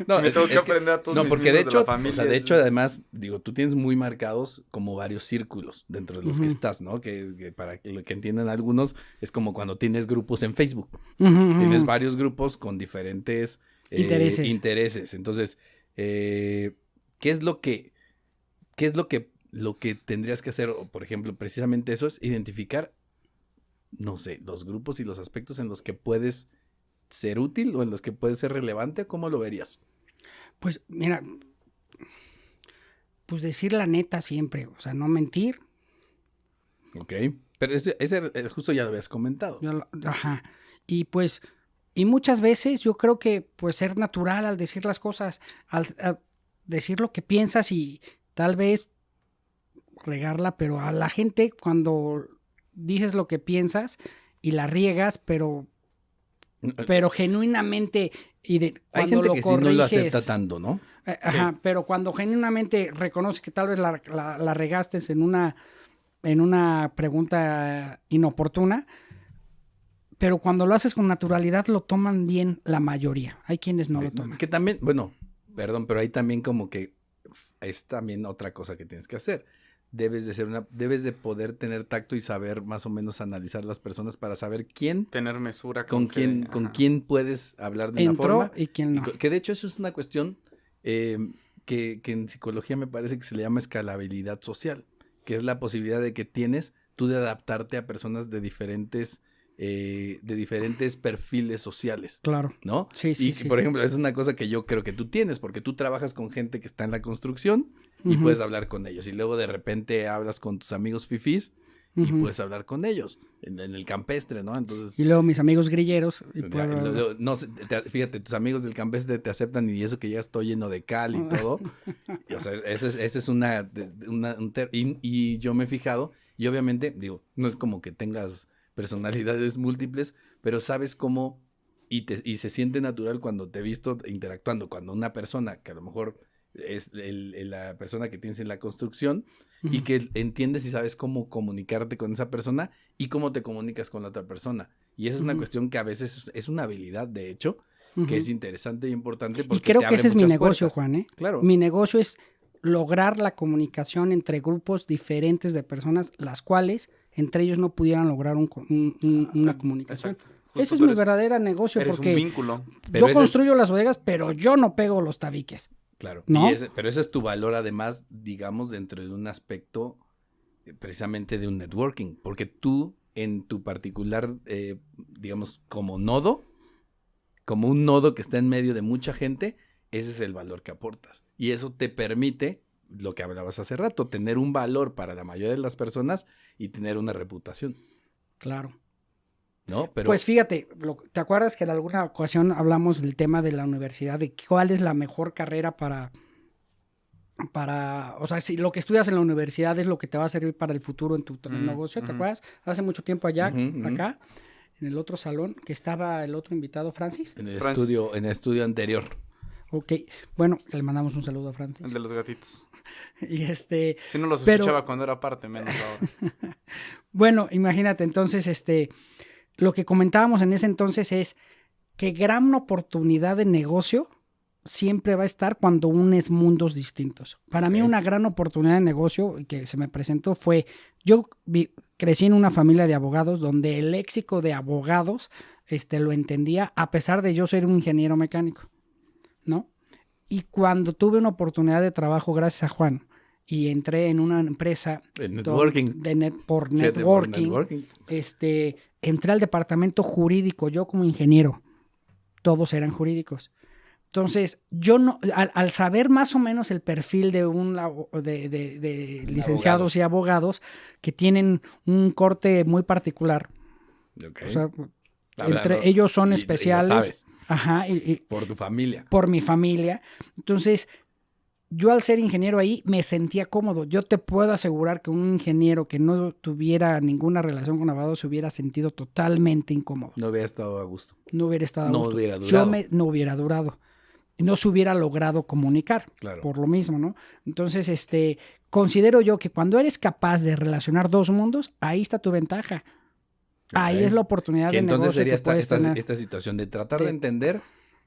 No, Me tengo que aprender a todos no, mis porque de miembros hecho, la familia. o sea, de hecho, además, digo, tú tienes muy marcados como varios círculos dentro de los que Ujú. estás, ¿no? Que para que lo que entiendan algunos, es como cuando tienes grupos en Facebook. Ujú, Tienes ujú. varios grupos con diferentes Intereses. Entonces, ¿qué es lo que tendrías que hacer? O, por ejemplo, precisamente eso es identificar, no sé, los grupos y los aspectos en los que puedes ser útil o en los que puedes ser relevante. ¿Cómo lo verías? Pues mira, pues decir la neta siempre, o sea, no mentir. Ok. Pero ese justo ya lo habías comentado. Ajá. Y pues, y muchas veces yo creo que pues ser natural al decir las cosas, al decir lo que piensas y tal vez regarla, pero a la gente cuando dices lo que piensas y la riegas, pero pero genuinamente Hay cuando gente lo que sí no lo acepta corriges, tanto, ¿no? ajá, pero cuando genuinamente reconoce que tal vez la regaste en una pregunta inoportuna, pero cuando lo haces con naturalidad lo toman bien la mayoría. Hay quienes no lo toman. Que también, bueno, perdón, pero ahí también como que es también otra cosa que tienes que hacer. Debes de poder tener tacto y saber más o menos analizar las personas para saber Tener mesura con quién puedes hablar de una Entró forma. y quién no. Que de hecho eso es una cuestión que en psicología me parece que se le llama escalabilidad social, que es la posibilidad de que tienes tú de adaptarte a personas de diferentes perfiles sociales, Claro. ¿no? Sí, Y sí, sí. por ejemplo, esa es una cosa que yo creo que tú tienes, porque tú trabajas con gente que está en la construcción y Ujú. puedes hablar con ellos. Y luego de repente hablas con tus amigos fifís y Ujú. puedes hablar con ellos en el campestre, ¿no? Entonces, Y luego mis amigos grilleros. Y ya, puedo- no sé, fíjate, tus amigos del campestre te aceptan y eso que ya estoy lleno de cal y todo. Y, o sea, ese es y yo me he fijado, y obviamente, digo, no es como que tengas personalidades múltiples, pero sabes cómo y se siente natural cuando te he visto interactuando, cuando una persona que a lo mejor es la persona que tienes en la construcción y Ujú. que entiendes y sabes cómo comunicarte con esa persona y cómo te comunicas con la otra persona. Y esa es una Ujú. cuestión que a veces es una habilidad, de hecho, Ujú. que es interesante y importante Y porque creo te que abre ese es mi muchas negocio, puertas. Juan, ¿eh? Claro. Mi negocio es lograr la comunicación entre grupos diferentes de personas, las cuales entre ellos no pudieran lograr una comunicación. Exacto. Ese Justo es tú mi eres- verdadero negocio Eres un porque vínculo. Pero yo ese es- construyo las bodegas, pero yo no pego los tabiques. Claro, ¿No? pero ese es tu valor además, digamos, dentro de un aspecto precisamente de un networking, porque tú en tu particular, digamos, como un nodo que está en medio de mucha gente, ese es el valor que aportas. Y eso te permite, lo que hablabas hace rato, tener un valor para la mayoría de las personas y tener una reputación, Claro. ¿no? Pero Pues fíjate, ¿te acuerdas que en alguna ocasión hablamos del tema de la universidad, de cuál es la mejor carrera o sea, si lo que estudias en la universidad es lo que te va a servir para el futuro en tu negocio? ¿Te acuerdas? Hace mucho tiempo allá, acá, en el otro salón, que estaba el otro invitado, Francis. en el Francis. estudio anterior. Ok, bueno, le mandamos un saludo a Francis. El de los gatitos. Y Si no los pero- escuchaba cuando era parte, menos ahora. bueno, imagínate, entonces, lo que comentábamos en ese entonces es que gran oportunidad de negocio siempre va a estar cuando unes mundos distintos. Para mí Ok. una gran oportunidad de negocio que se me presentó fue, yo crecí en una familia de abogados donde el léxico de abogados lo entendía a pesar de yo ser un ingeniero mecánico, ¿no? Y cuando tuve una oportunidad de trabajo gracias a Juan y entré en una empresa El networking. por Fíjate, por networking, entré al departamento jurídico, yo como ingeniero, todos eran jurídicos. Entonces, yo no, al saber más o menos el perfil de de licenciados y abogados que tienen un corte muy particular, Ok. o sea, Hablando- ellos son y lo especiales, sabes, ajá, y por tu familia. por mi familia. Entonces, yo al ser ingeniero ahí me sentía cómodo. Yo te puedo asegurar que un ingeniero que no tuviera ninguna relación con abogados se hubiera sentido totalmente incómodo. No hubiera estado a gusto. No hubiera estado a No gusto. hubiera durado. No hubiera durado. No se hubiera logrado comunicar. Claro. Por lo mismo, ¿no? Entonces, considero yo que cuando eres capaz de relacionar dos mundos, ahí está tu ventaja. Ahí Ok. es la oportunidad Que de entonces negocio sería que puedes tener. esta situación de tratar de entender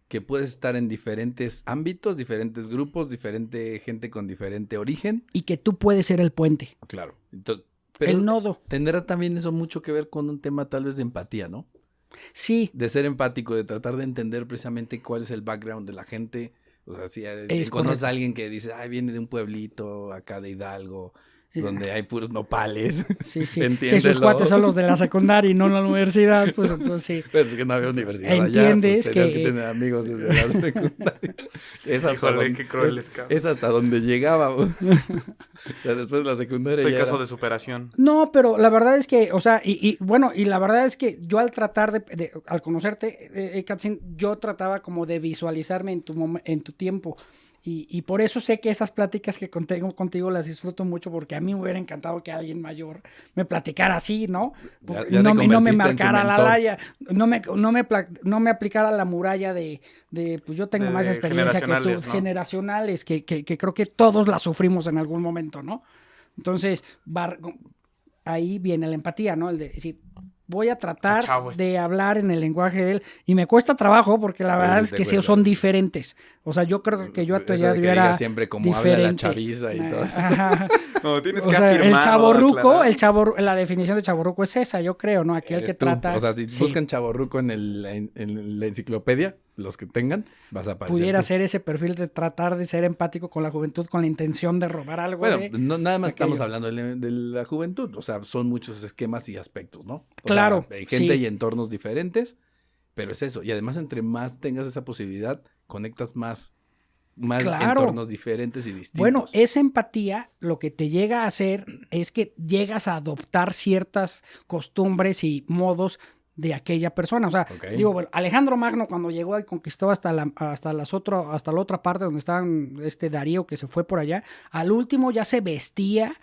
que puedes estar en diferentes ámbitos, diferentes grupos, diferente gente con diferente origen. Y que tú puedes ser el puente, Claro. Entonces, pero el nodo. tendrá también eso mucho que ver con un tema tal vez de empatía, ¿no? Sí, De ser empático, de tratar de entender precisamente cuál es el background de la gente. O sea, si Es conoces correcto. a alguien que dice, ay, viene de un pueblito acá de Hidalgo, donde hay puros nopales. sí, sí. Que sus Entiéndelo. cuates son los de la secundaria y no la universidad, pues entonces sí. Pero es que no había universidad Entiendes allá, pues, tenías que- que tener amigos desde la secundaria. Es hasta, Híjole, donde, qué crueles, cabrón. es hasta donde llegaba. O sea, después de la secundaria Soy ya caso era- de superación. No, pero la verdad es que, o sea, bueno, y la verdad es que yo al tratar al conocerte, Katzin, yo trataba como de visualizarme en tu tiempo. Y por eso sé que esas pláticas que tengo contigo las disfruto mucho, porque a mí me hubiera encantado que alguien mayor me platicara así, ¿no? Ya No, te no me convertiste en su marcara la mentor. laya, no me aplicara la muralla de pues yo tengo De más experiencia que tú, generacionales, ¿no? generacionales, que creo que todos la sufrimos en algún momento, ¿no? Entonces, ahí viene la empatía, ¿no? El de decir, voy a tratar chavo de hablar en el lenguaje de él. Y me cuesta trabajo porque la Sí, verdad sí es te que sí cuesta. son diferentes. O sea, yo creo que yo Eso ya de que era digas siempre como habla la diferente. chaviza y todo eso. Ajá. No, tienes O que sea, el afirmar o chavorruco, aclarar. la definición de chavorruco es esa, yo creo, ¿no? Aquel Eres que tú. trata. O sea, si sí, buscan chavorruco en la enciclopedia, los que tengan, vas a aparecer pudiera tú. ser ese perfil de tratar de ser empático con la juventud con la intención de robar algo Bueno, de no, nada más aquello. estamos hablando de la juventud, o sea, son muchos esquemas y aspectos, ¿no? O Claro, sea, hay gente sí. y entornos diferentes, pero es eso. Y además, entre más tengas esa posibilidad, conectas más Claro. entornos diferentes y distintos. Bueno, esa empatía lo que te llega a hacer es que llegas a adoptar ciertas costumbres y modos de aquella persona. O sea, Ok. digo, bueno, Alejandro Magno cuando llegó y conquistó hasta la otra parte donde estaban Darío que se fue por allá, al último ya se vestía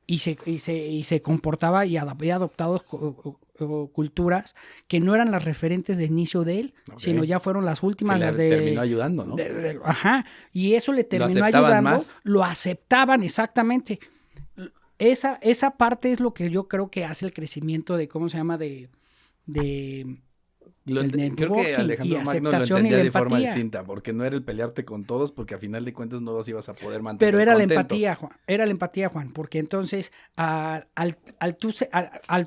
y se comportaba y había adoptado culturas que no eran las referentes de inicio de él, Ok. sino ya fueron las últimas, Que le las de... terminó ayudando, ¿no? Ajá, y eso le terminó aceptaban ayudando, más. lo aceptaban exactamente. Esa parte es lo que yo creo que hace el crecimiento de, ¿cómo se llama? De Creo que networking Alejandro y Magno lo aceptación y entendía la de forma empatía. distinta, porque no era el pelearte con todos, porque a final de cuentas no los ibas a poder mantener Pero era la contentos. empatía, Juan. Era la empatía, Juan. Porque entonces, al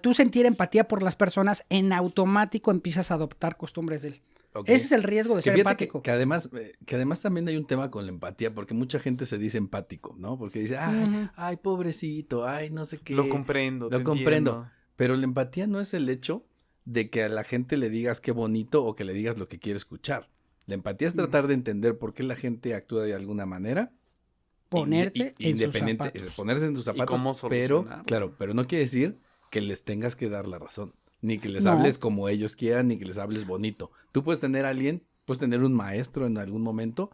tú sentir empatía por las personas, en automático empiezas a adoptar costumbres de él. Ok. Ese es el riesgo de Que ser fíjate empático. que además también hay un tema con la empatía, porque mucha gente se dice empático, ¿no? Porque dice, Ujú. ay, pobrecito, ay, no sé qué. Lo comprendo, Lo te comprendo. entiendo. Pero la empatía no es el hecho de que a la gente le digas qué bonito o que le digas lo que quiere escuchar. La empatía es tratar de entender por qué la gente actúa de alguna manera. Ponerte en sus independiente, zapatos. es ponerse en tus zapatos. cómo pero, solucionarlo. claro, pero no quiere decir que les tengas que dar la razón. Ni que les No. hables como ellos quieran, ni que les hables bonito. Tú puedes tener a alguien, puedes tener un maestro en algún momento,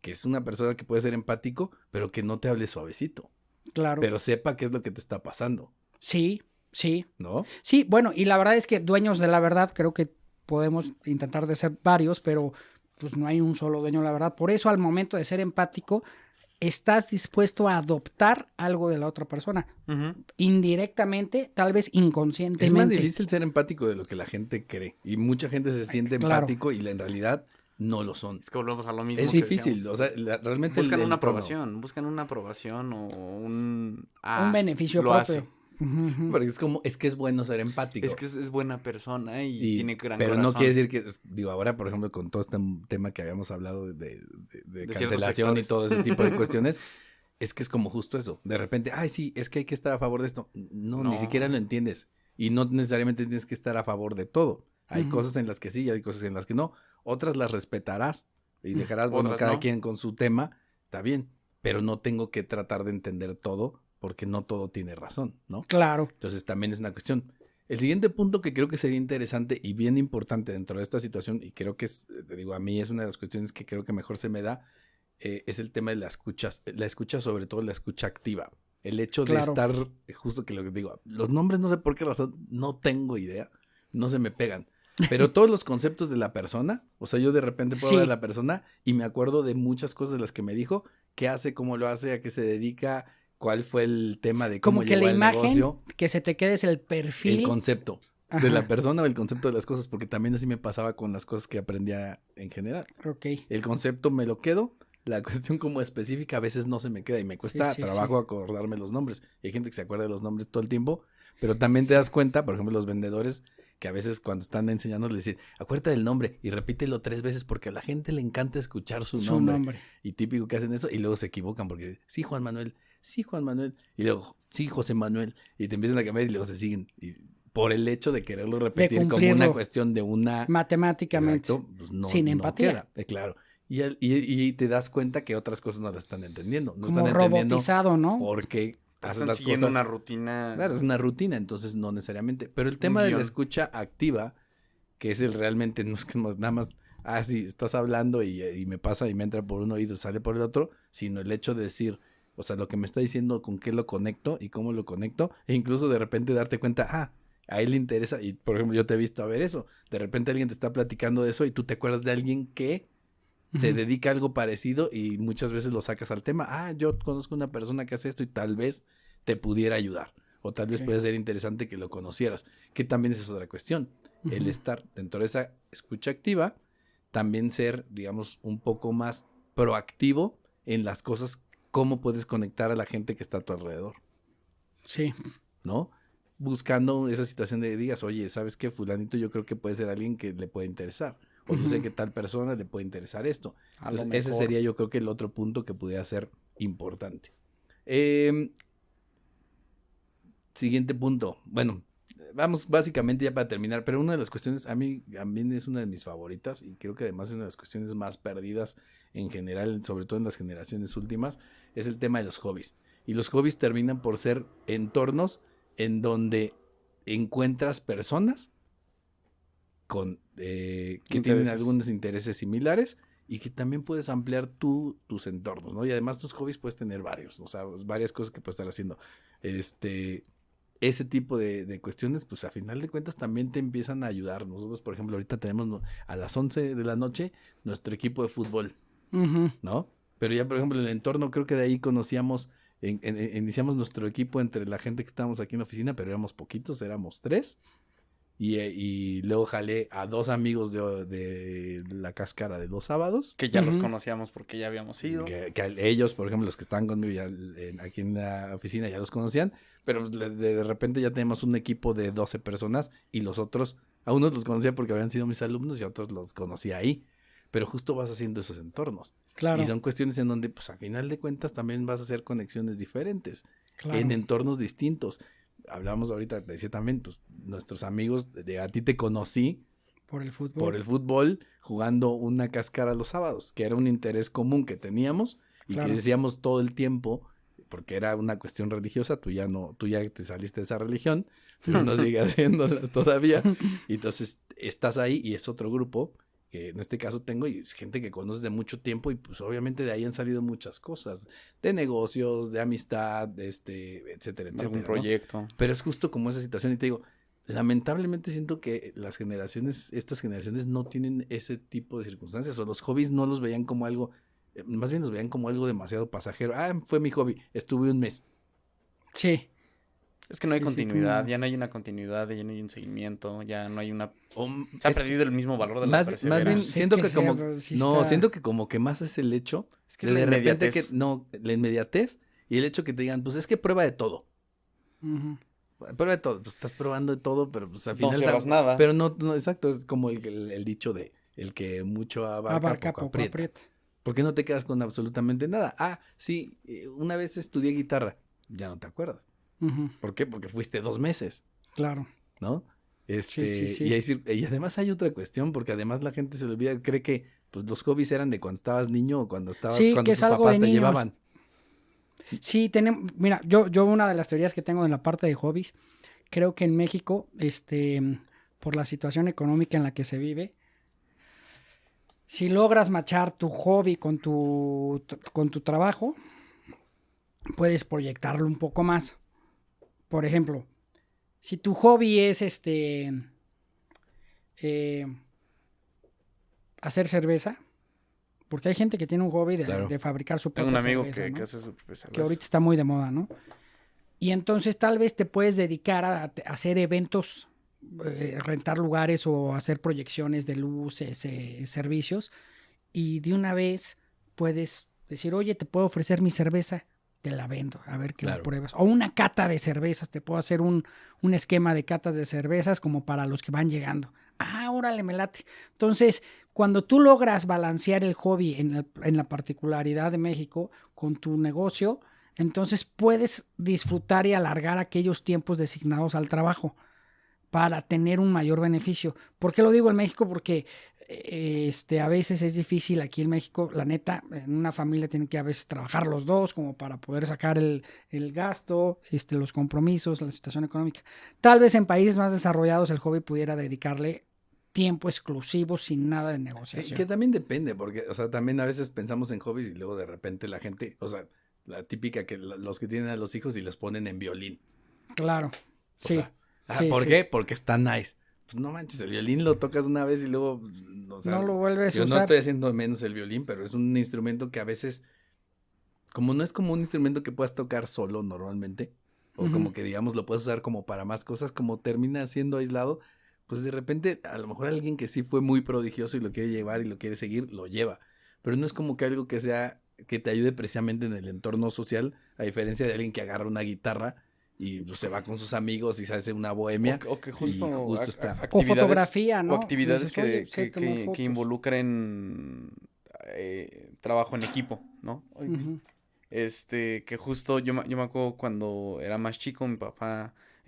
que es una persona que puede ser empático, pero que no te hable suavecito. Claro. Pero sepa qué es lo que te está pasando, Sí, sí. ¿no? Sí, bueno, y la verdad es que dueños de la verdad, creo que podemos intentar de ser varios, pero pues no hay un solo dueño de la verdad. Por eso, al momento de ser empático, estás dispuesto a adoptar algo de la otra persona. Ujú. Indirectamente, tal vez inconscientemente. Es más difícil ser empático de lo que la gente cree. Y mucha gente se siente claro. empático y en realidad no lo son. Es que volvemos a lo mismo. Es que difícil, decíamos. o sea, realmente Buscan el una tono. aprobación, o un... un beneficio lo propio. hace. Ujú, ujú. Porque es que es bueno ser empático. Es que es buena persona y tiene gran pero corazón. no quiere decir que, digo, ahora por ejemplo con todo este tema que habíamos hablado de ciertos cancelación y sectores. todo ese tipo de cuestiones, es que es como justo eso. De repente, ay, sí, es que hay que estar a favor de esto. No, No. ni siquiera lo entiendes. Y no necesariamente tienes que estar a favor de todo. Hay Ujú. cosas en las que sí y hay cosas en las que no. Otras las respetarás y dejarás, bueno, Otras cada no. quien con su tema, está bien. Pero no tengo que tratar de entender todo porque no todo tiene razón, ¿no? Claro. Entonces también es una cuestión. El siguiente punto que creo que sería interesante y bien importante dentro de esta situación, y creo que es, te digo, a mí es una de las cuestiones que creo que mejor se me da, es el tema de la escucha, sobre todo la escucha activa. El hecho Claro. de estar, justo que lo que digo, los nombres no sé por qué razón, no tengo idea, no se me pegan. Pero todos los conceptos de la persona, o sea, yo de repente puedo Sí. hablar de la persona y me acuerdo de muchas cosas de las que me dijo, qué hace, cómo lo hace, a qué se dedica, cuál fue el tema de cómo Como que llegó la al imagen negocio, que se te quede es el perfil. el concepto de Ajá. la persona o el concepto de las cosas, porque también así me pasaba con las cosas que aprendía en general. Ok. El concepto me lo quedo, la cuestión como específica a veces no se me queda y me cuesta sí, trabajo acordarme los nombres. Y hay gente que se acuerda de los nombres todo el tiempo, pero también te das cuenta, por ejemplo, los vendedores, que a veces cuando están enseñando les dicen, acuérdate del nombre y repítelo 3 veces porque a la gente le encanta escuchar su nombre. Y típico que hacen eso y luego se equivocan porque sí, Juan Manuel, y luego sí, José Manuel, y te empiezan a cambiar y luego se siguen. Y por el hecho de quererlo repetir como una cumplirlo. cuestión de una... Matemáticamente. Exacto, pues no, Sin no empatía. queda, claro. Y te das cuenta que otras cosas no las están entendiendo. No Como están entendiendo robotizado, ¿no? porque haces Están las siguiendo cosas... una rutina. Claro, es una rutina, entonces no necesariamente. Pero el tema de la guión. escucha activa, que es el realmente, no es que nada más sí, estás hablando y me pasa y me entra por un oído y sale por el otro, sino el hecho de decir, o sea, lo que me está diciendo, con qué lo conecto y cómo lo conecto, e incluso de repente darte cuenta, a él le interesa, y por ejemplo, yo te he visto a ver eso, de repente alguien te está platicando de eso y tú te acuerdas de alguien que se dedica a algo parecido y muchas veces lo sacas al tema, yo conozco una persona que hace esto y tal vez te pudiera ayudar, o tal vez puede ser interesante que lo conocieras, que también esa es otra cuestión, el estar dentro de esa escucha activa, también ser, digamos, un poco más proactivo en las cosas, cómo puedes conectar a la gente que está a tu alrededor. Sí. ¿No? Buscando esa situación de digas, oye, ¿sabes qué? Fulanito yo creo que puede ser alguien que le puede interesar. O yo sé que tal persona le puede interesar esto. Entonces, ese sería yo creo que el otro punto que pudiera ser importante. Siguiente punto. Bueno, vamos básicamente ya para terminar, pero una de las cuestiones, a mí también es una de mis favoritas y creo que además es una de las cuestiones más perdidas en general, sobre todo en las generaciones últimas, es el tema de los hobbies. Y los hobbies terminan por ser entornos en donde encuentras personas con que tienen algunos intereses similares y que también puedes ampliar tus entornos, ¿no? Y además tus hobbies puedes tener varios, o sea, varias cosas que puedes estar haciendo. Ese tipo de cuestiones, pues a final de cuentas también te empiezan a ayudar. Nosotros, por ejemplo, ahorita tenemos a las 11 de la noche nuestro equipo de fútbol, ¿no? Pero ya, por ejemplo, en el entorno, creo que de ahí conocíamos, iniciamos nuestro equipo entre la gente que estábamos aquí en la oficina, pero éramos poquitos, éramos 3. Y luego jalé a 2 amigos de la cáscara de los sábados. Que ya los conocíamos porque ya habíamos ido. Que ellos, por ejemplo, los que están conmigo ya, aquí en la oficina ya los conocían. Pero de repente ya tenemos un equipo de 12 personas y los otros, a unos los conocía porque habían sido mis alumnos y a otros los conocía ahí. Pero justo vas haciendo esos entornos. Claro. Y son cuestiones en donde, pues a final de cuentas, también vas a hacer conexiones diferentes. Claro. En entornos distintos. Hablamos ahorita, te decía también, pues nuestros amigos, a ti te conocí por el fútbol, jugando una cáscara los sábados, que era un interés común que teníamos y que decíamos todo el tiempo, porque era una cuestión religiosa, tú ya te saliste de esa religión, pero no sigues haciéndola todavía, y entonces estás ahí y es otro grupo, que en este caso tengo, y es gente que conoces de mucho tiempo, y pues obviamente de ahí han salido muchas cosas, de negocios, de amistad, etcétera, etcétera. Algún proyecto. ¿No? Pero es justo como esa situación, y te digo, lamentablemente siento que estas generaciones no tienen ese tipo de circunstancias, o los hobbies no los veían como algo, más bien los veían como algo demasiado pasajero. Fue mi hobby, estuve un mes. Sí. Es que no hay continuidad, ya no hay una continuidad, ya no hay un seguimiento, ya no hay una... se ha perdido el mismo valor de la perseverancia. Más bien, siento que como... siento que como que más es el hecho es que de repente que... No, la inmediatez y el hecho que te digan, pues es que prueba de todo. Prueba de todo, pues estás probando de todo, pero pues al final... No cierras nada. Pero no, exacto, es como el dicho de el que mucho abarca poco aprieta. ¿Por qué no te quedas con absolutamente nada? Sí, una vez estudié guitarra, ya no te acuerdas. ¿Por qué? Porque fuiste 2 meses. Claro. ¿No? Sí. Y además hay otra cuestión, porque además la gente se le olvida, cree que pues los hobbies eran de cuando estabas niño o cuando tus papás te llevaban. Sí, mira, yo una de las teorías que tengo en la parte de hobbies, creo que en México, por la situación económica en la que se vive, si logras machar tu hobby con tu trabajo, puedes proyectarlo un poco más. Por ejemplo, si tu hobby es hacer cerveza, porque hay gente que tiene un hobby de fabricar su propia cerveza. Tengo un amigo que hace su propia cerveza. Que ahorita está muy de moda, ¿no? Y entonces tal vez te puedes dedicar a hacer eventos, rentar lugares o hacer proyecciones de luces, servicios, y de una vez puedes decir, oye, te puedo ofrecer mi cerveza, te la vendo, a ver qué la pruebas. O una cata de cervezas, te puedo hacer un esquema de catas de cervezas como para los que van llegando. Órale, me late. Entonces, cuando tú logras balancear el hobby en la particularidad de México con tu negocio, entonces puedes disfrutar y alargar aquellos tiempos designados al trabajo para tener un mayor beneficio. ¿Por qué lo digo en México? Porque a veces es difícil aquí en México, la neta, en una familia tienen que a veces trabajar los dos como para poder sacar el gasto, los compromisos, la situación económica. Tal vez en países más desarrollados el hobby pudiera dedicarle tiempo exclusivo sin nada de Que negociación. también depende, porque, o sea, también a veces pensamos en hobbies y luego de repente la gente, o sea, la típica que los que tienen a los hijos y les ponen en violín. Claro, O sí. sea, Sí, ¿por sí. qué? Porque está nice. Pues no manches, el violín lo tocas una vez y luego, o sea, No lo vuelves a yo no usar. estoy haciendo menos el violín, pero es un instrumento que a veces, como no es como un instrumento que puedas tocar solo normalmente, o como que digamos lo puedes usar como para más cosas, como termina siendo aislado, pues de repente a lo mejor alguien que sí fue muy prodigioso y lo quiere llevar y lo quiere seguir, lo lleva. Pero no es como que algo que sea, que te ayude precisamente en el entorno social, a diferencia de alguien que agarra una guitarra y pues, se va con sus amigos y se hace una bohemia. O que y justo, justo está. O fotografía, ¿no? O actividades Dices, oye, que, sé tomar que fotos. involucren trabajo en equipo, ¿no? Ujú. Que justo yo me acuerdo cuando era más chico, mi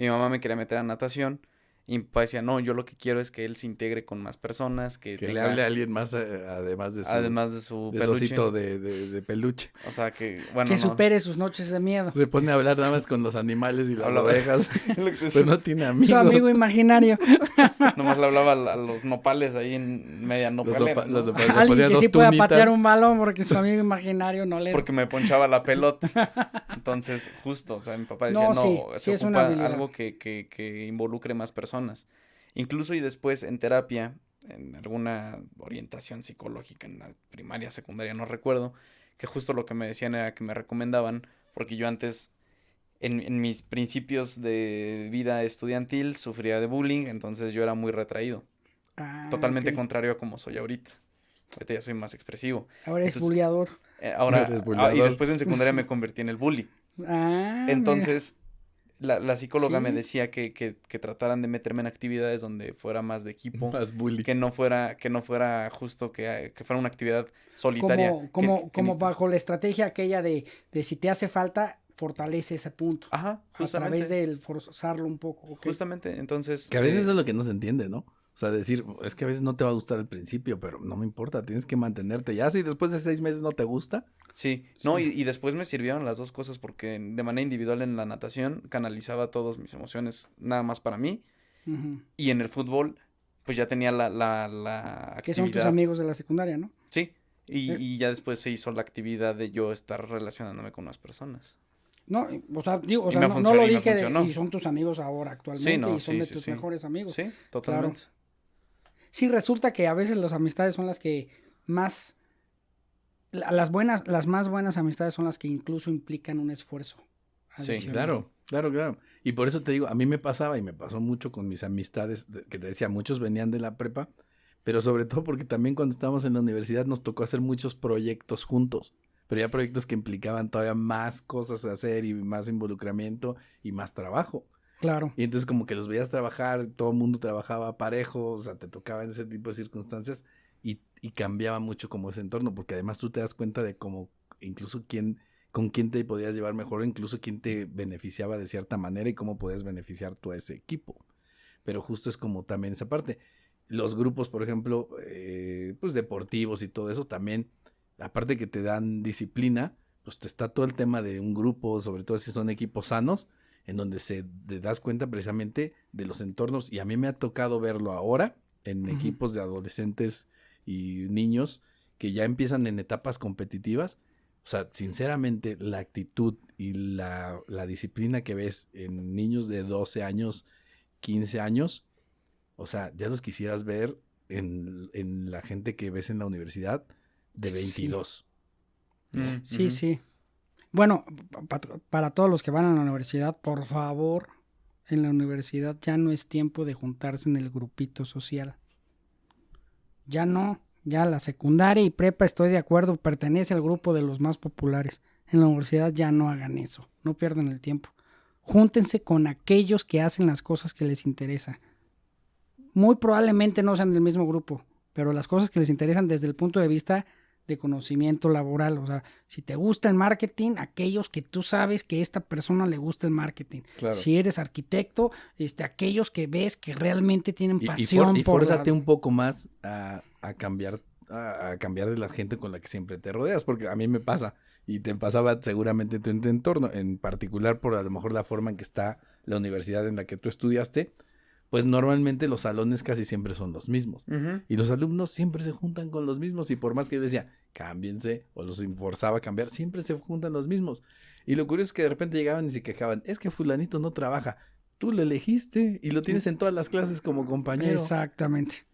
mamá me quería meter a natación y mi papá decía, no, yo lo que quiero es que él se integre con más personas, que Que le tenga, hable a alguien más además de su, además de su de su peluche. osito de peluche. O sea, que, bueno, Que no. supere sus noches de miedo. Se pone a hablar nada más con los animales y las Hablaba- ovejas. Lo que te Pues decía, no tiene Su amigos. amigo imaginario. nomás le hablaba a los nopales ahí en media nopalera, ¿no? los nopales. Le Alguien ponía que dos sí pueda tunitas. patear un balón porque su amigo imaginario no le... Porque me ponchaba la pelota. Entonces, justo, o sea, mi papá decía, No, no, sí, se sí es una ocupa habilidad. algo que involucre más personas. Incluso y después en terapia, en alguna orientación psicológica en la primaria, secundaria, no recuerdo, que justo lo que me decían era que me recomendaban, porque yo antes, en mis principios de vida estudiantil, sufría de bullying, entonces yo era muy retraído. Ah, Totalmente ok. contrario a como soy ahorita. Ahorita ya soy más expresivo. Ahora es Entonces, buleador. Ahora, Eres y burlador. después en secundaria me convertí en el bully. Ah, mira. Entonces, la psicóloga me Sí. decía que trataran de meterme en actividades donde fuera más de equipo, Más bully. que no fuera justo que fuera una actividad solitaria. Como necesita- bajo la estrategia aquella de si te hace falta, fortalece ese punto. Ajá, A través justamente. del forzarlo un poco. ok. Justamente, entonces. Que a veces es lo que no se entiende, ¿no? O sea, decir, es que a veces no te va a gustar al principio, pero no me importa, tienes que mantenerte. Ya si después de 6 meses no te gusta, Sí, no, y después me sirvieron las dos cosas porque de manera individual en la natación canalizaba todas mis emociones nada más para mí Ujú. y en el fútbol pues ya tenía la Que son tus actividad. amigos de la secundaria, ¿no? Sí, y, Sí. y ya después se hizo la actividad de yo estar relacionándome con más personas. No, o sea, digo, o Y sea, me no funcionó, lo y me dije funcionó. y son tus amigos ahora actualmente Sí, no, y son sí, de sí, tus sí. mejores amigos. Sí, totalmente. Sí, resulta que a veces las amistades son las que más, las más buenas amistades son las que incluso implican un esfuerzo. Sí, adicional. claro. Y por eso te digo, a mí me pasaba y me pasó mucho con mis amistades, que te decía, muchos venían de la prepa, pero sobre todo porque también cuando estábamos en la universidad nos tocó hacer muchos proyectos juntos, pero ya proyectos que implicaban todavía más cosas a hacer y más involucramiento y más trabajo. Claro. Y entonces como que los veías trabajar, todo el mundo trabajaba parejo, o sea, te tocaba en ese tipo de circunstancias y cambiaba mucho como ese entorno, porque además tú te das cuenta de cómo incluso con quién te podías llevar mejor, o incluso quién te beneficiaba de cierta manera y cómo podías beneficiar tú a ese equipo. Pero justo es como también esa parte. Los grupos, por ejemplo, pues deportivos y todo eso también, aparte que te dan disciplina, pues te está todo el tema de un grupo, sobre todo si son equipos sanos, en donde te das cuenta precisamente de los entornos, y a mí me ha tocado verlo ahora en Ujú. equipos de adolescentes y niños que ya empiezan en etapas competitivas. O sea, sinceramente, la actitud y la disciplina que ves en niños de 12 años, 15 años, o sea, ya los quisieras ver en la gente que ves en la universidad de 22. Mm, Sí, ujú. sí. Bueno, para todos los que van a la universidad, por favor, en la universidad ya no es tiempo de juntarse en el grupito social. Ya no, ya la secundaria y prepa, estoy de acuerdo, pertenece al grupo de los más populares. En la universidad ya no hagan eso, no pierdan el tiempo. Júntense con aquellos que hacen las cosas que les interesan. Muy probablemente no sean del mismo grupo, pero las cosas que les interesan desde el punto de vista de conocimiento laboral. O sea, si te gusta el marketing, aquellos que tú sabes que a esta persona le gusta el marketing. Claro. Si eres arquitecto, aquellos que ves que realmente tienen pasión Y por fórzate un poco más a cambiar de la gente con la que siempre te rodeas, porque a mí me pasa, y te pasaba seguramente en tu entorno, en particular por a lo mejor la forma en que está la universidad en la que tú estudiaste, pues normalmente los salones casi siempre son los mismos. Ujú. Y los alumnos siempre se juntan con los mismos. Y por más que yo decía, cámbiense, o los forzaba a cambiar, siempre se juntan los mismos. Y lo curioso es que de repente llegaban y se quejaban, es que fulanito no trabaja. Tú lo elegiste y lo tienes en todas las clases como compañero. Exactamente.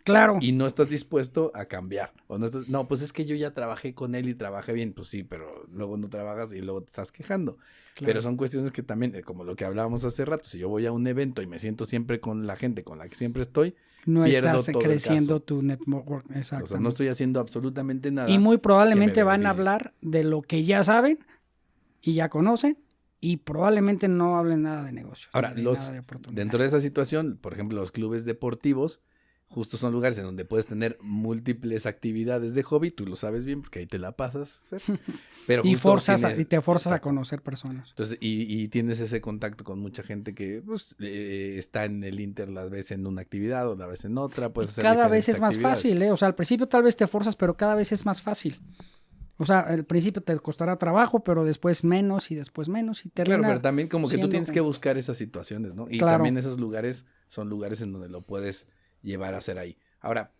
Claro. Y no estás dispuesto a cambiar. O no, pues es que yo ya trabajé con él y trabajé bien. Pues sí, pero luego no trabajas y luego te estás quejando. Claro. Pero son cuestiones que también, como lo que hablábamos hace rato, si yo voy a un evento y me siento siempre con la gente con la que siempre estoy, no pierdo estás todo el creciendo caso. tu network. O sea, Exactamente. no estoy haciendo absolutamente nada. Y muy probablemente que me van a beneficie. hablar de lo que ya saben y ya conocen y probablemente no hablen nada de negocios. Ahora, ni de nada de oportunidades. dentro de esa situación, por ejemplo, los clubes deportivos, justo son lugares en donde puedes tener múltiples actividades de hobby, tú lo sabes bien porque ahí te la pasas, Fer. Pero y justo te forzas a exacto. conocer personas. Entonces, y tienes ese contacto con mucha gente que pues, está en el Inter, las ves en una actividad o la ves en otra, puedes hacer Cada vez diferentes es más actividades. fácil, ¿eh? O sea, al principio tal vez te forzas, pero cada vez es más fácil. O sea, al principio te costará trabajo, pero después menos y después menos y termina. Claro, pero también como que tú siendo tienes que como- buscar esas situaciones, ¿no? Y Claro. también esos lugares son lugares en donde lo puedes llevar a hacer ahí. Ahora,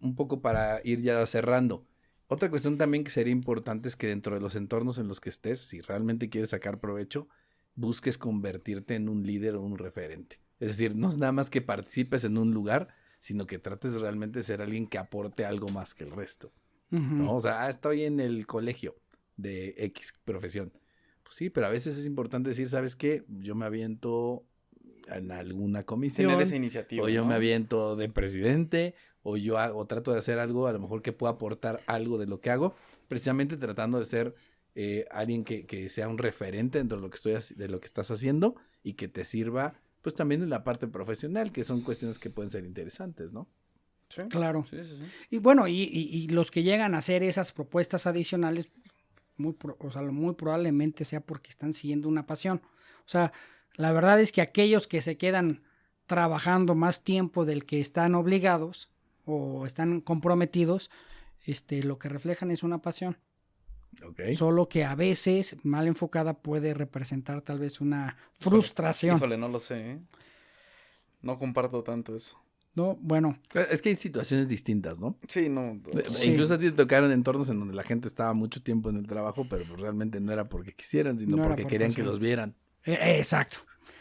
un poco para ir ya cerrando. Otra cuestión también que sería importante es que dentro de los entornos en los que estés, si realmente quieres sacar provecho, busques convertirte en un líder o un referente. Es decir, no es nada más que participes en un lugar, sino que trates realmente de ser alguien que aporte algo más que el resto. Ujú. ¿No? O sea, estoy en el colegio de X profesión. Pues sí, pero a veces es importante decir, ¿sabes qué? Yo me aviento en alguna comisión. Tener esa iniciativa, O yo ¿no? me aviento de presidente, o yo hago, trato de hacer algo, a lo mejor que pueda aportar algo de lo que hago, precisamente tratando de ser alguien que sea un referente dentro de lo que de lo que estás haciendo y que te sirva, pues también en la parte profesional, que son cuestiones que pueden ser interesantes, ¿no? Sí. Claro. Sí, sí, sí. Y bueno, y los que llegan a hacer esas propuestas adicionales, o sea, muy probablemente sea porque están siguiendo una pasión. O sea, la verdad es que aquellos que se quedan trabajando más tiempo del que están obligados o están comprometidos, lo que reflejan es una pasión. Ok. Solo que a veces, mal enfocada, puede representar tal vez una frustración. Híjole, no lo sé, ¿eh? No comparto tanto eso. ¿No? Bueno, Es que hay situaciones distintas, ¿no? Sí, no. Sí. Incluso a ti te tocaron entornos en donde la gente estaba mucho tiempo en el trabajo, pero pues realmente no era porque quisieran, sino No era porque por querían que pasión. los vieran. Exacto.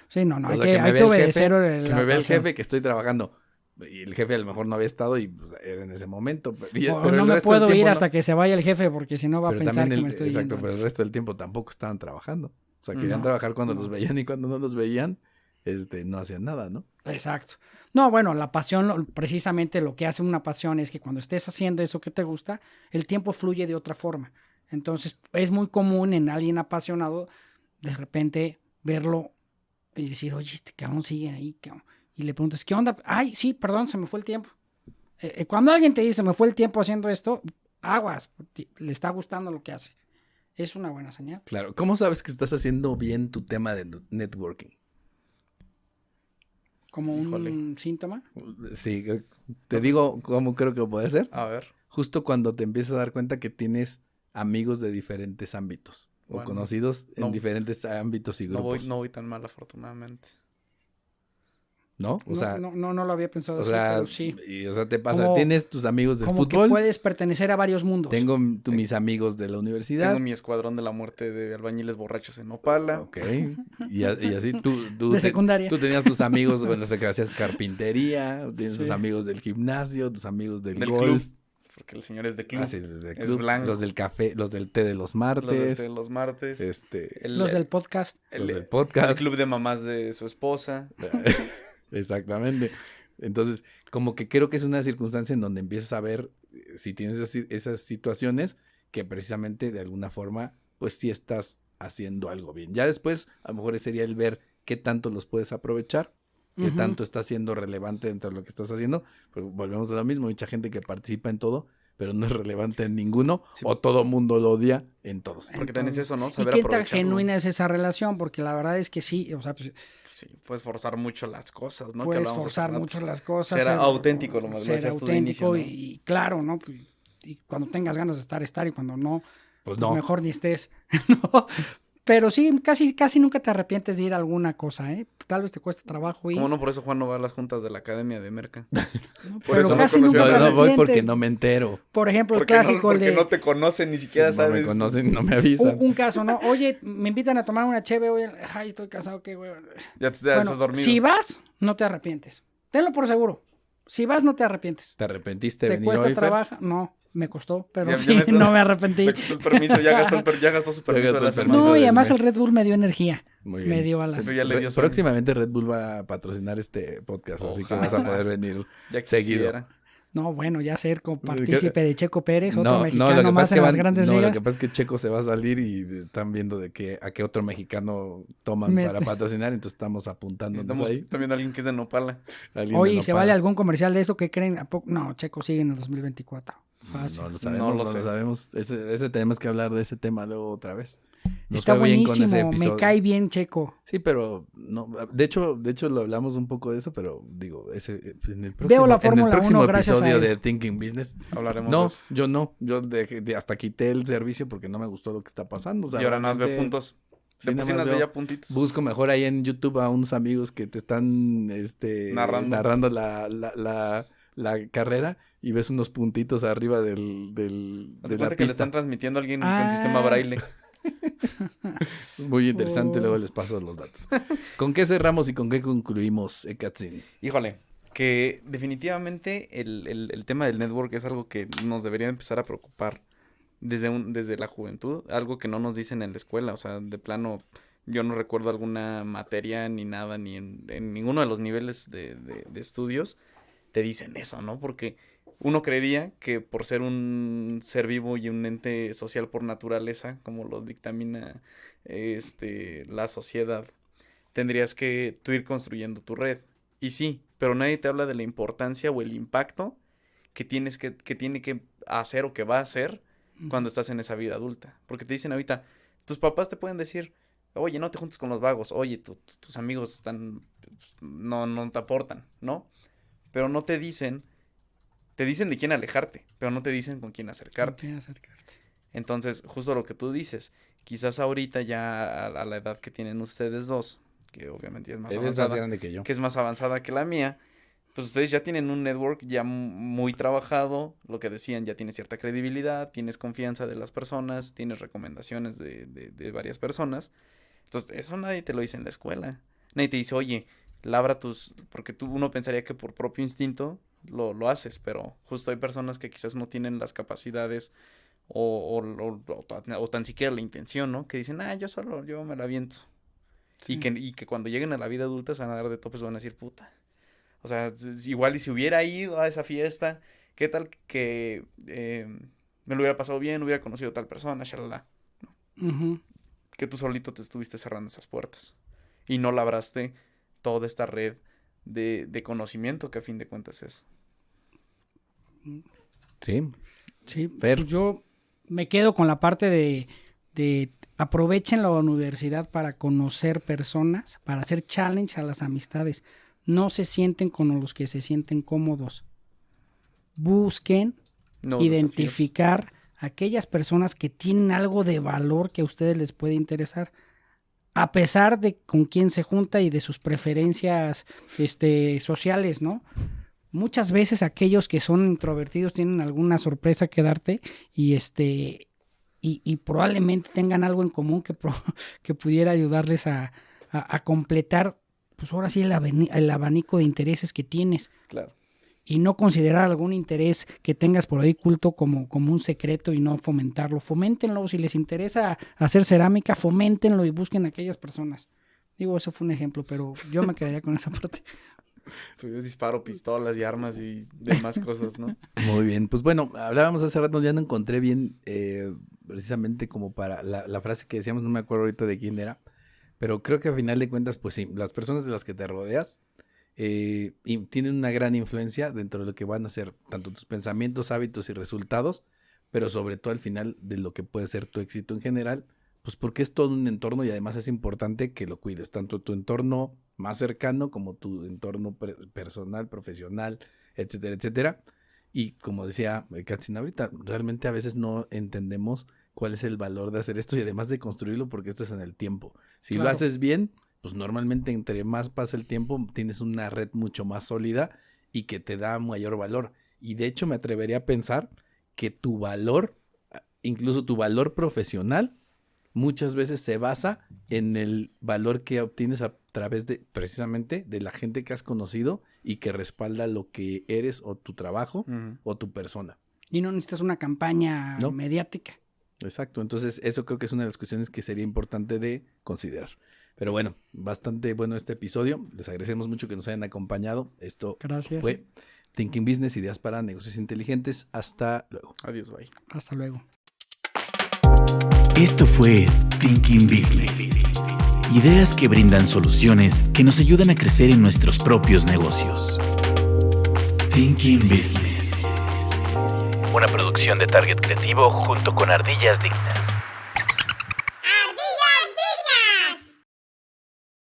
Sí, no, O hay sea, que, me hay ve que el jefe, obedecer que la me ve el pasión. jefe que estoy trabajando. Y el jefe a lo mejor no había estado y pues, era en ese momento. O Pero no el me resto del puedo ir tiempo hasta que se vaya el jefe porque si no va a Pero pensar también que me estoy exacto, yendo pero el antes. resto del tiempo tampoco estaban trabajando. O sea, querían No, trabajar cuando no. los veían y cuando no los veían, no hacían nada, ¿no? Exacto. No, bueno, la pasión, precisamente lo que hace una pasión es que cuando estés haciendo eso que te gusta, el tiempo fluye de otra forma. Entonces, es muy común en alguien apasionado de repente verlo y decir, oye, este cabrón sigue ahí, cabrón. Y le preguntas, ¿qué onda? Ay, sí, perdón, se me fue el tiempo. Cuando alguien te dice, se me fue el tiempo haciendo esto, aguas, le está gustando lo que hace. Es una buena señal. Claro. ¿Cómo sabes que estás haciendo bien tu tema de networking? Como Híjole. un síntoma. Sí, te digo cómo creo que puede ser. A ver. Justo cuando te empiezas a dar cuenta que tienes amigos de diferentes ámbitos o Bueno, conocidos en no. diferentes ámbitos y No grupos. voy tan mal, afortunadamente. ¿No? O sea, no lo había pensado o así, sea, pero sí. o sea, te pasa, Como- tienes tus amigos del Como que fútbol, puedes pertenecer a varios mundos. tengo mis amigos de la universidad. Tengo mi escuadrón de la muerte de albañiles borrachos en Opala. Ok, y así tú, De secundaria. tú tenías tus amigos con los que hacías carpintería, tienes tus Sí. amigos del gimnasio, tus amigos del Del golf, club. Porque el señor es de club. ah, sí, del es club, blanco. los del café, los del té de los Los martes, de los martes. Los del podcast. los del el podcast. club de mamás de su esposa. Exactamente. Entonces, como que creo que es una circunstancia en donde empiezas a ver si tienes esas situaciones que precisamente de alguna forma, pues sí estás haciendo algo bien. Ya después, a lo mejor sería el ver qué tanto los puedes aprovechar, qué Ujú. tanto está siendo relevante dentro de lo que estás haciendo. Pero volvemos a lo mismo, mucha gente que participa en todo, pero no es relevante en ninguno, Sí. o todo mundo lo odia en todos. Porque también es eso, ¿no? ¿Y Saber qué tan aprovecharlo. genuina es esa relación? Porque la verdad es que sí, o sea, pues, Sí, puedes forzar mucho las cosas, ¿no? Que puedes hablábamos hace forzar rato. mucho las cosas. Ser auténtico, lo ser decías tú de auténtico inicio, ¿no? y claro, ¿no? Y cuando tengas ganas de estar, y cuando no, Pues pues no. mejor ni estés, ¿no? Pero sí, casi nunca te arrepientes de ir a alguna cosa, ¿eh? Tal vez te cueste trabajo ir. ¿Cómo no? Por eso Juan no va a las juntas de la Academia de Merca. ¿no? por Pero eso no casi nunca conoció te a No, nadie. no voy porque arrepientes. no me entero. Por ejemplo, el Porque clásico, el porque de... no te conocen, ni siquiera No sabes. me conocen, no me avisan. Un caso, ¿no? Oye, me invitan a tomar una cheve, oye, ay, estoy cansado, qué güey. Ya Bueno, estás dormido. si vas, no te arrepientes. Tenlo por seguro. Si vas, no te arrepientes. ¿Te arrepentiste de ¿Te venir cuesta hoy, Fer? trabajo? No, me costó, pero Ya- sí, ya me está- no me arrepentí. Le costó el permiso, ya gastó su permiso gastó de la el semana. permiso No, y del además mes. el Red Bull me dio energía. Muy Me bien. dio alas. Eso ya le dio sueño. Próximamente Red Bull va a patrocinar este podcast, así que Ojalá. vas a poder venir Ya seguido. quisiera. No, bueno, ya ser partícipe de Checo Pérez, otro lo mexicano que pasa más es que en las van- grandes no, ligas. lo que pasa es que Checo se va a salir y están viendo a qué otro mexicano toman Mete. para patrocinar, entonces estamos apuntándonos Estamos ahí. también alguien que es de Nopala. Alguien Oye, de ¿y se Nopala. vale algún comercial de eso? ¿Qué creen? ¿A poco? No, Checo sigue en el 2024. Fácil. No lo sabemos, No lo no sé. lo sabemos. Ese tenemos que hablar de ese tema luego otra vez. Nos Está fue bien con ese buenísimo, me episodio. cae bien Checo. Sí, pero no, de hecho lo hablamos un poco de eso, pero digo, en el próximo, Veo la en el Fórmula próximo 1 gracias a episodio él. de Thinking Business. Hablaremos No, de eso. yo no, hasta quité el servicio porque no me gustó lo que está pasando. O sea, Y ahora nada más ve realmente puntos. sí, Se nada pusieron más las veo- bella puntitos. busco mejor ahí en YouTube a unos amigos que te están Narrando. la carrera y ves unos puntitos arriba Haz de de la cuenta que le pista. están transmitiendo a alguien Ah. con sistema braille. Muy interesante, Oh. luego les paso los datos. ¿Con qué cerramos y con qué concluimos, Ekatzin? Híjole, que definitivamente el tema del network es algo que nos debería empezar a preocupar desde la juventud, algo que no nos dicen en la escuela, o sea, de plano, yo no recuerdo alguna materia ni nada, ni en ninguno de los niveles de estudios te dicen eso, ¿no? Porque uno creería que por ser un ser vivo y un ente social por naturaleza, como lo dictamina la sociedad, tendrías que tú ir construyendo tu red. Y sí, pero nadie te habla de la importancia o el impacto que tiene que hacer o que va a hacer cuando estás en esa vida adulta. Porque te dicen ahorita, tus papás te pueden decir, oye, no te juntes con los vagos, oye, tus amigos no te aportan, ¿no? Pero no te dicen de quién alejarte, pero no te dicen con quién acercarte. Hay que acercarte. Entonces, justo lo que tú dices, quizás ahorita ya a la edad que tienen ustedes dos, que obviamente ya es más Eres más avanzada, grande que yo. que es más avanzada que la mía, pues ustedes ya tienen un network ya muy trabajado, lo que decían, ya tienes cierta credibilidad, tienes confianza de las personas, tienes recomendaciones de varias personas. Entonces, eso nadie te lo dice en la escuela. Nadie te dice, oye, porque uno pensaría que por propio instinto lo haces, pero justo hay personas que quizás no tienen las capacidades o tan siquiera la intención, ¿no? Que dicen, yo me la aviento. Sí. Y que cuando lleguen a la vida adulta se van a dar de topes, van a decir, puta. O sea, igual y si hubiera ido a esa fiesta, ¿qué tal que me lo hubiera pasado bien, hubiera conocido a tal persona, shalala? Ujú. Que tú solito te estuviste cerrando esas puertas y no labraste toda esta red de conocimiento que a fin de cuentas es. Sí. Sí, Fer. pues yo me quedo con la parte de aprovechen la universidad para conocer personas, para hacer challenge a las amistades. No se sienten con los que se sienten cómodos. Busquen Nuevos identificar aquellas personas que tienen algo de valor que a ustedes les puede interesar, a pesar de con quién se junta y de sus preferencias sociales, ¿no? Muchas veces aquellos que son introvertidos tienen alguna sorpresa que darte y probablemente tengan algo en común que pudiera ayudarles a completar, pues ahora sí, el abanico de intereses que tienes. Claro. Y no considerar algún interés que tengas por ahí culto como un secreto y no fomentarlo. Foméntenlo. Si les interesa hacer cerámica, foméntenlo y busquen a aquellas personas. Digo, eso fue un ejemplo, pero yo me quedaría con esa parte. Pues yo disparo pistolas y armas y demás cosas, ¿no? Muy bien, pues bueno, hablábamos hace rato, ya no encontré bien precisamente como para la frase que decíamos, no me acuerdo ahorita de quién era, pero creo que a final de cuentas, pues sí, las personas de las que te rodeas y tienen una gran influencia dentro de lo que van a ser tanto tus pensamientos, hábitos y resultados, pero sobre todo al final de lo que puede ser tu éxito en general, pues porque es todo un entorno y además es importante que lo cuides, tanto tu entorno más cercano como tu entorno personal, profesional, etcétera, etcétera. Y como decía Katzin ahorita, realmente a veces no entendemos cuál es el valor de hacer esto y además de construirlo, porque esto es en el tiempo. Si Claro. lo haces bien, pues normalmente entre más pasa el tiempo, tienes una red mucho más sólida y que te da mayor valor. Y de hecho me atrevería a pensar que tu valor, incluso tu valor profesional, muchas veces se basa en el valor que obtienes a través de, precisamente, de la gente que has conocido y que respalda lo que eres o tu trabajo o tu persona. Y no necesitas una campaña No. mediática. Exacto, entonces eso creo que es una de las cuestiones que sería importante de considerar. Pero bueno, bastante bueno este episodio. Les agradecemos mucho que nos hayan acompañado. Esto Gracias. fue Thinking Business, ideas para negocios inteligentes. Hasta luego. Adiós, bye. Hasta luego. Esto fue Thinking Business. Ideas que brindan soluciones que nos ayudan a crecer en nuestros propios negocios. Thinking Business. Una producción de Target Creativo junto con Ardillas Dignas.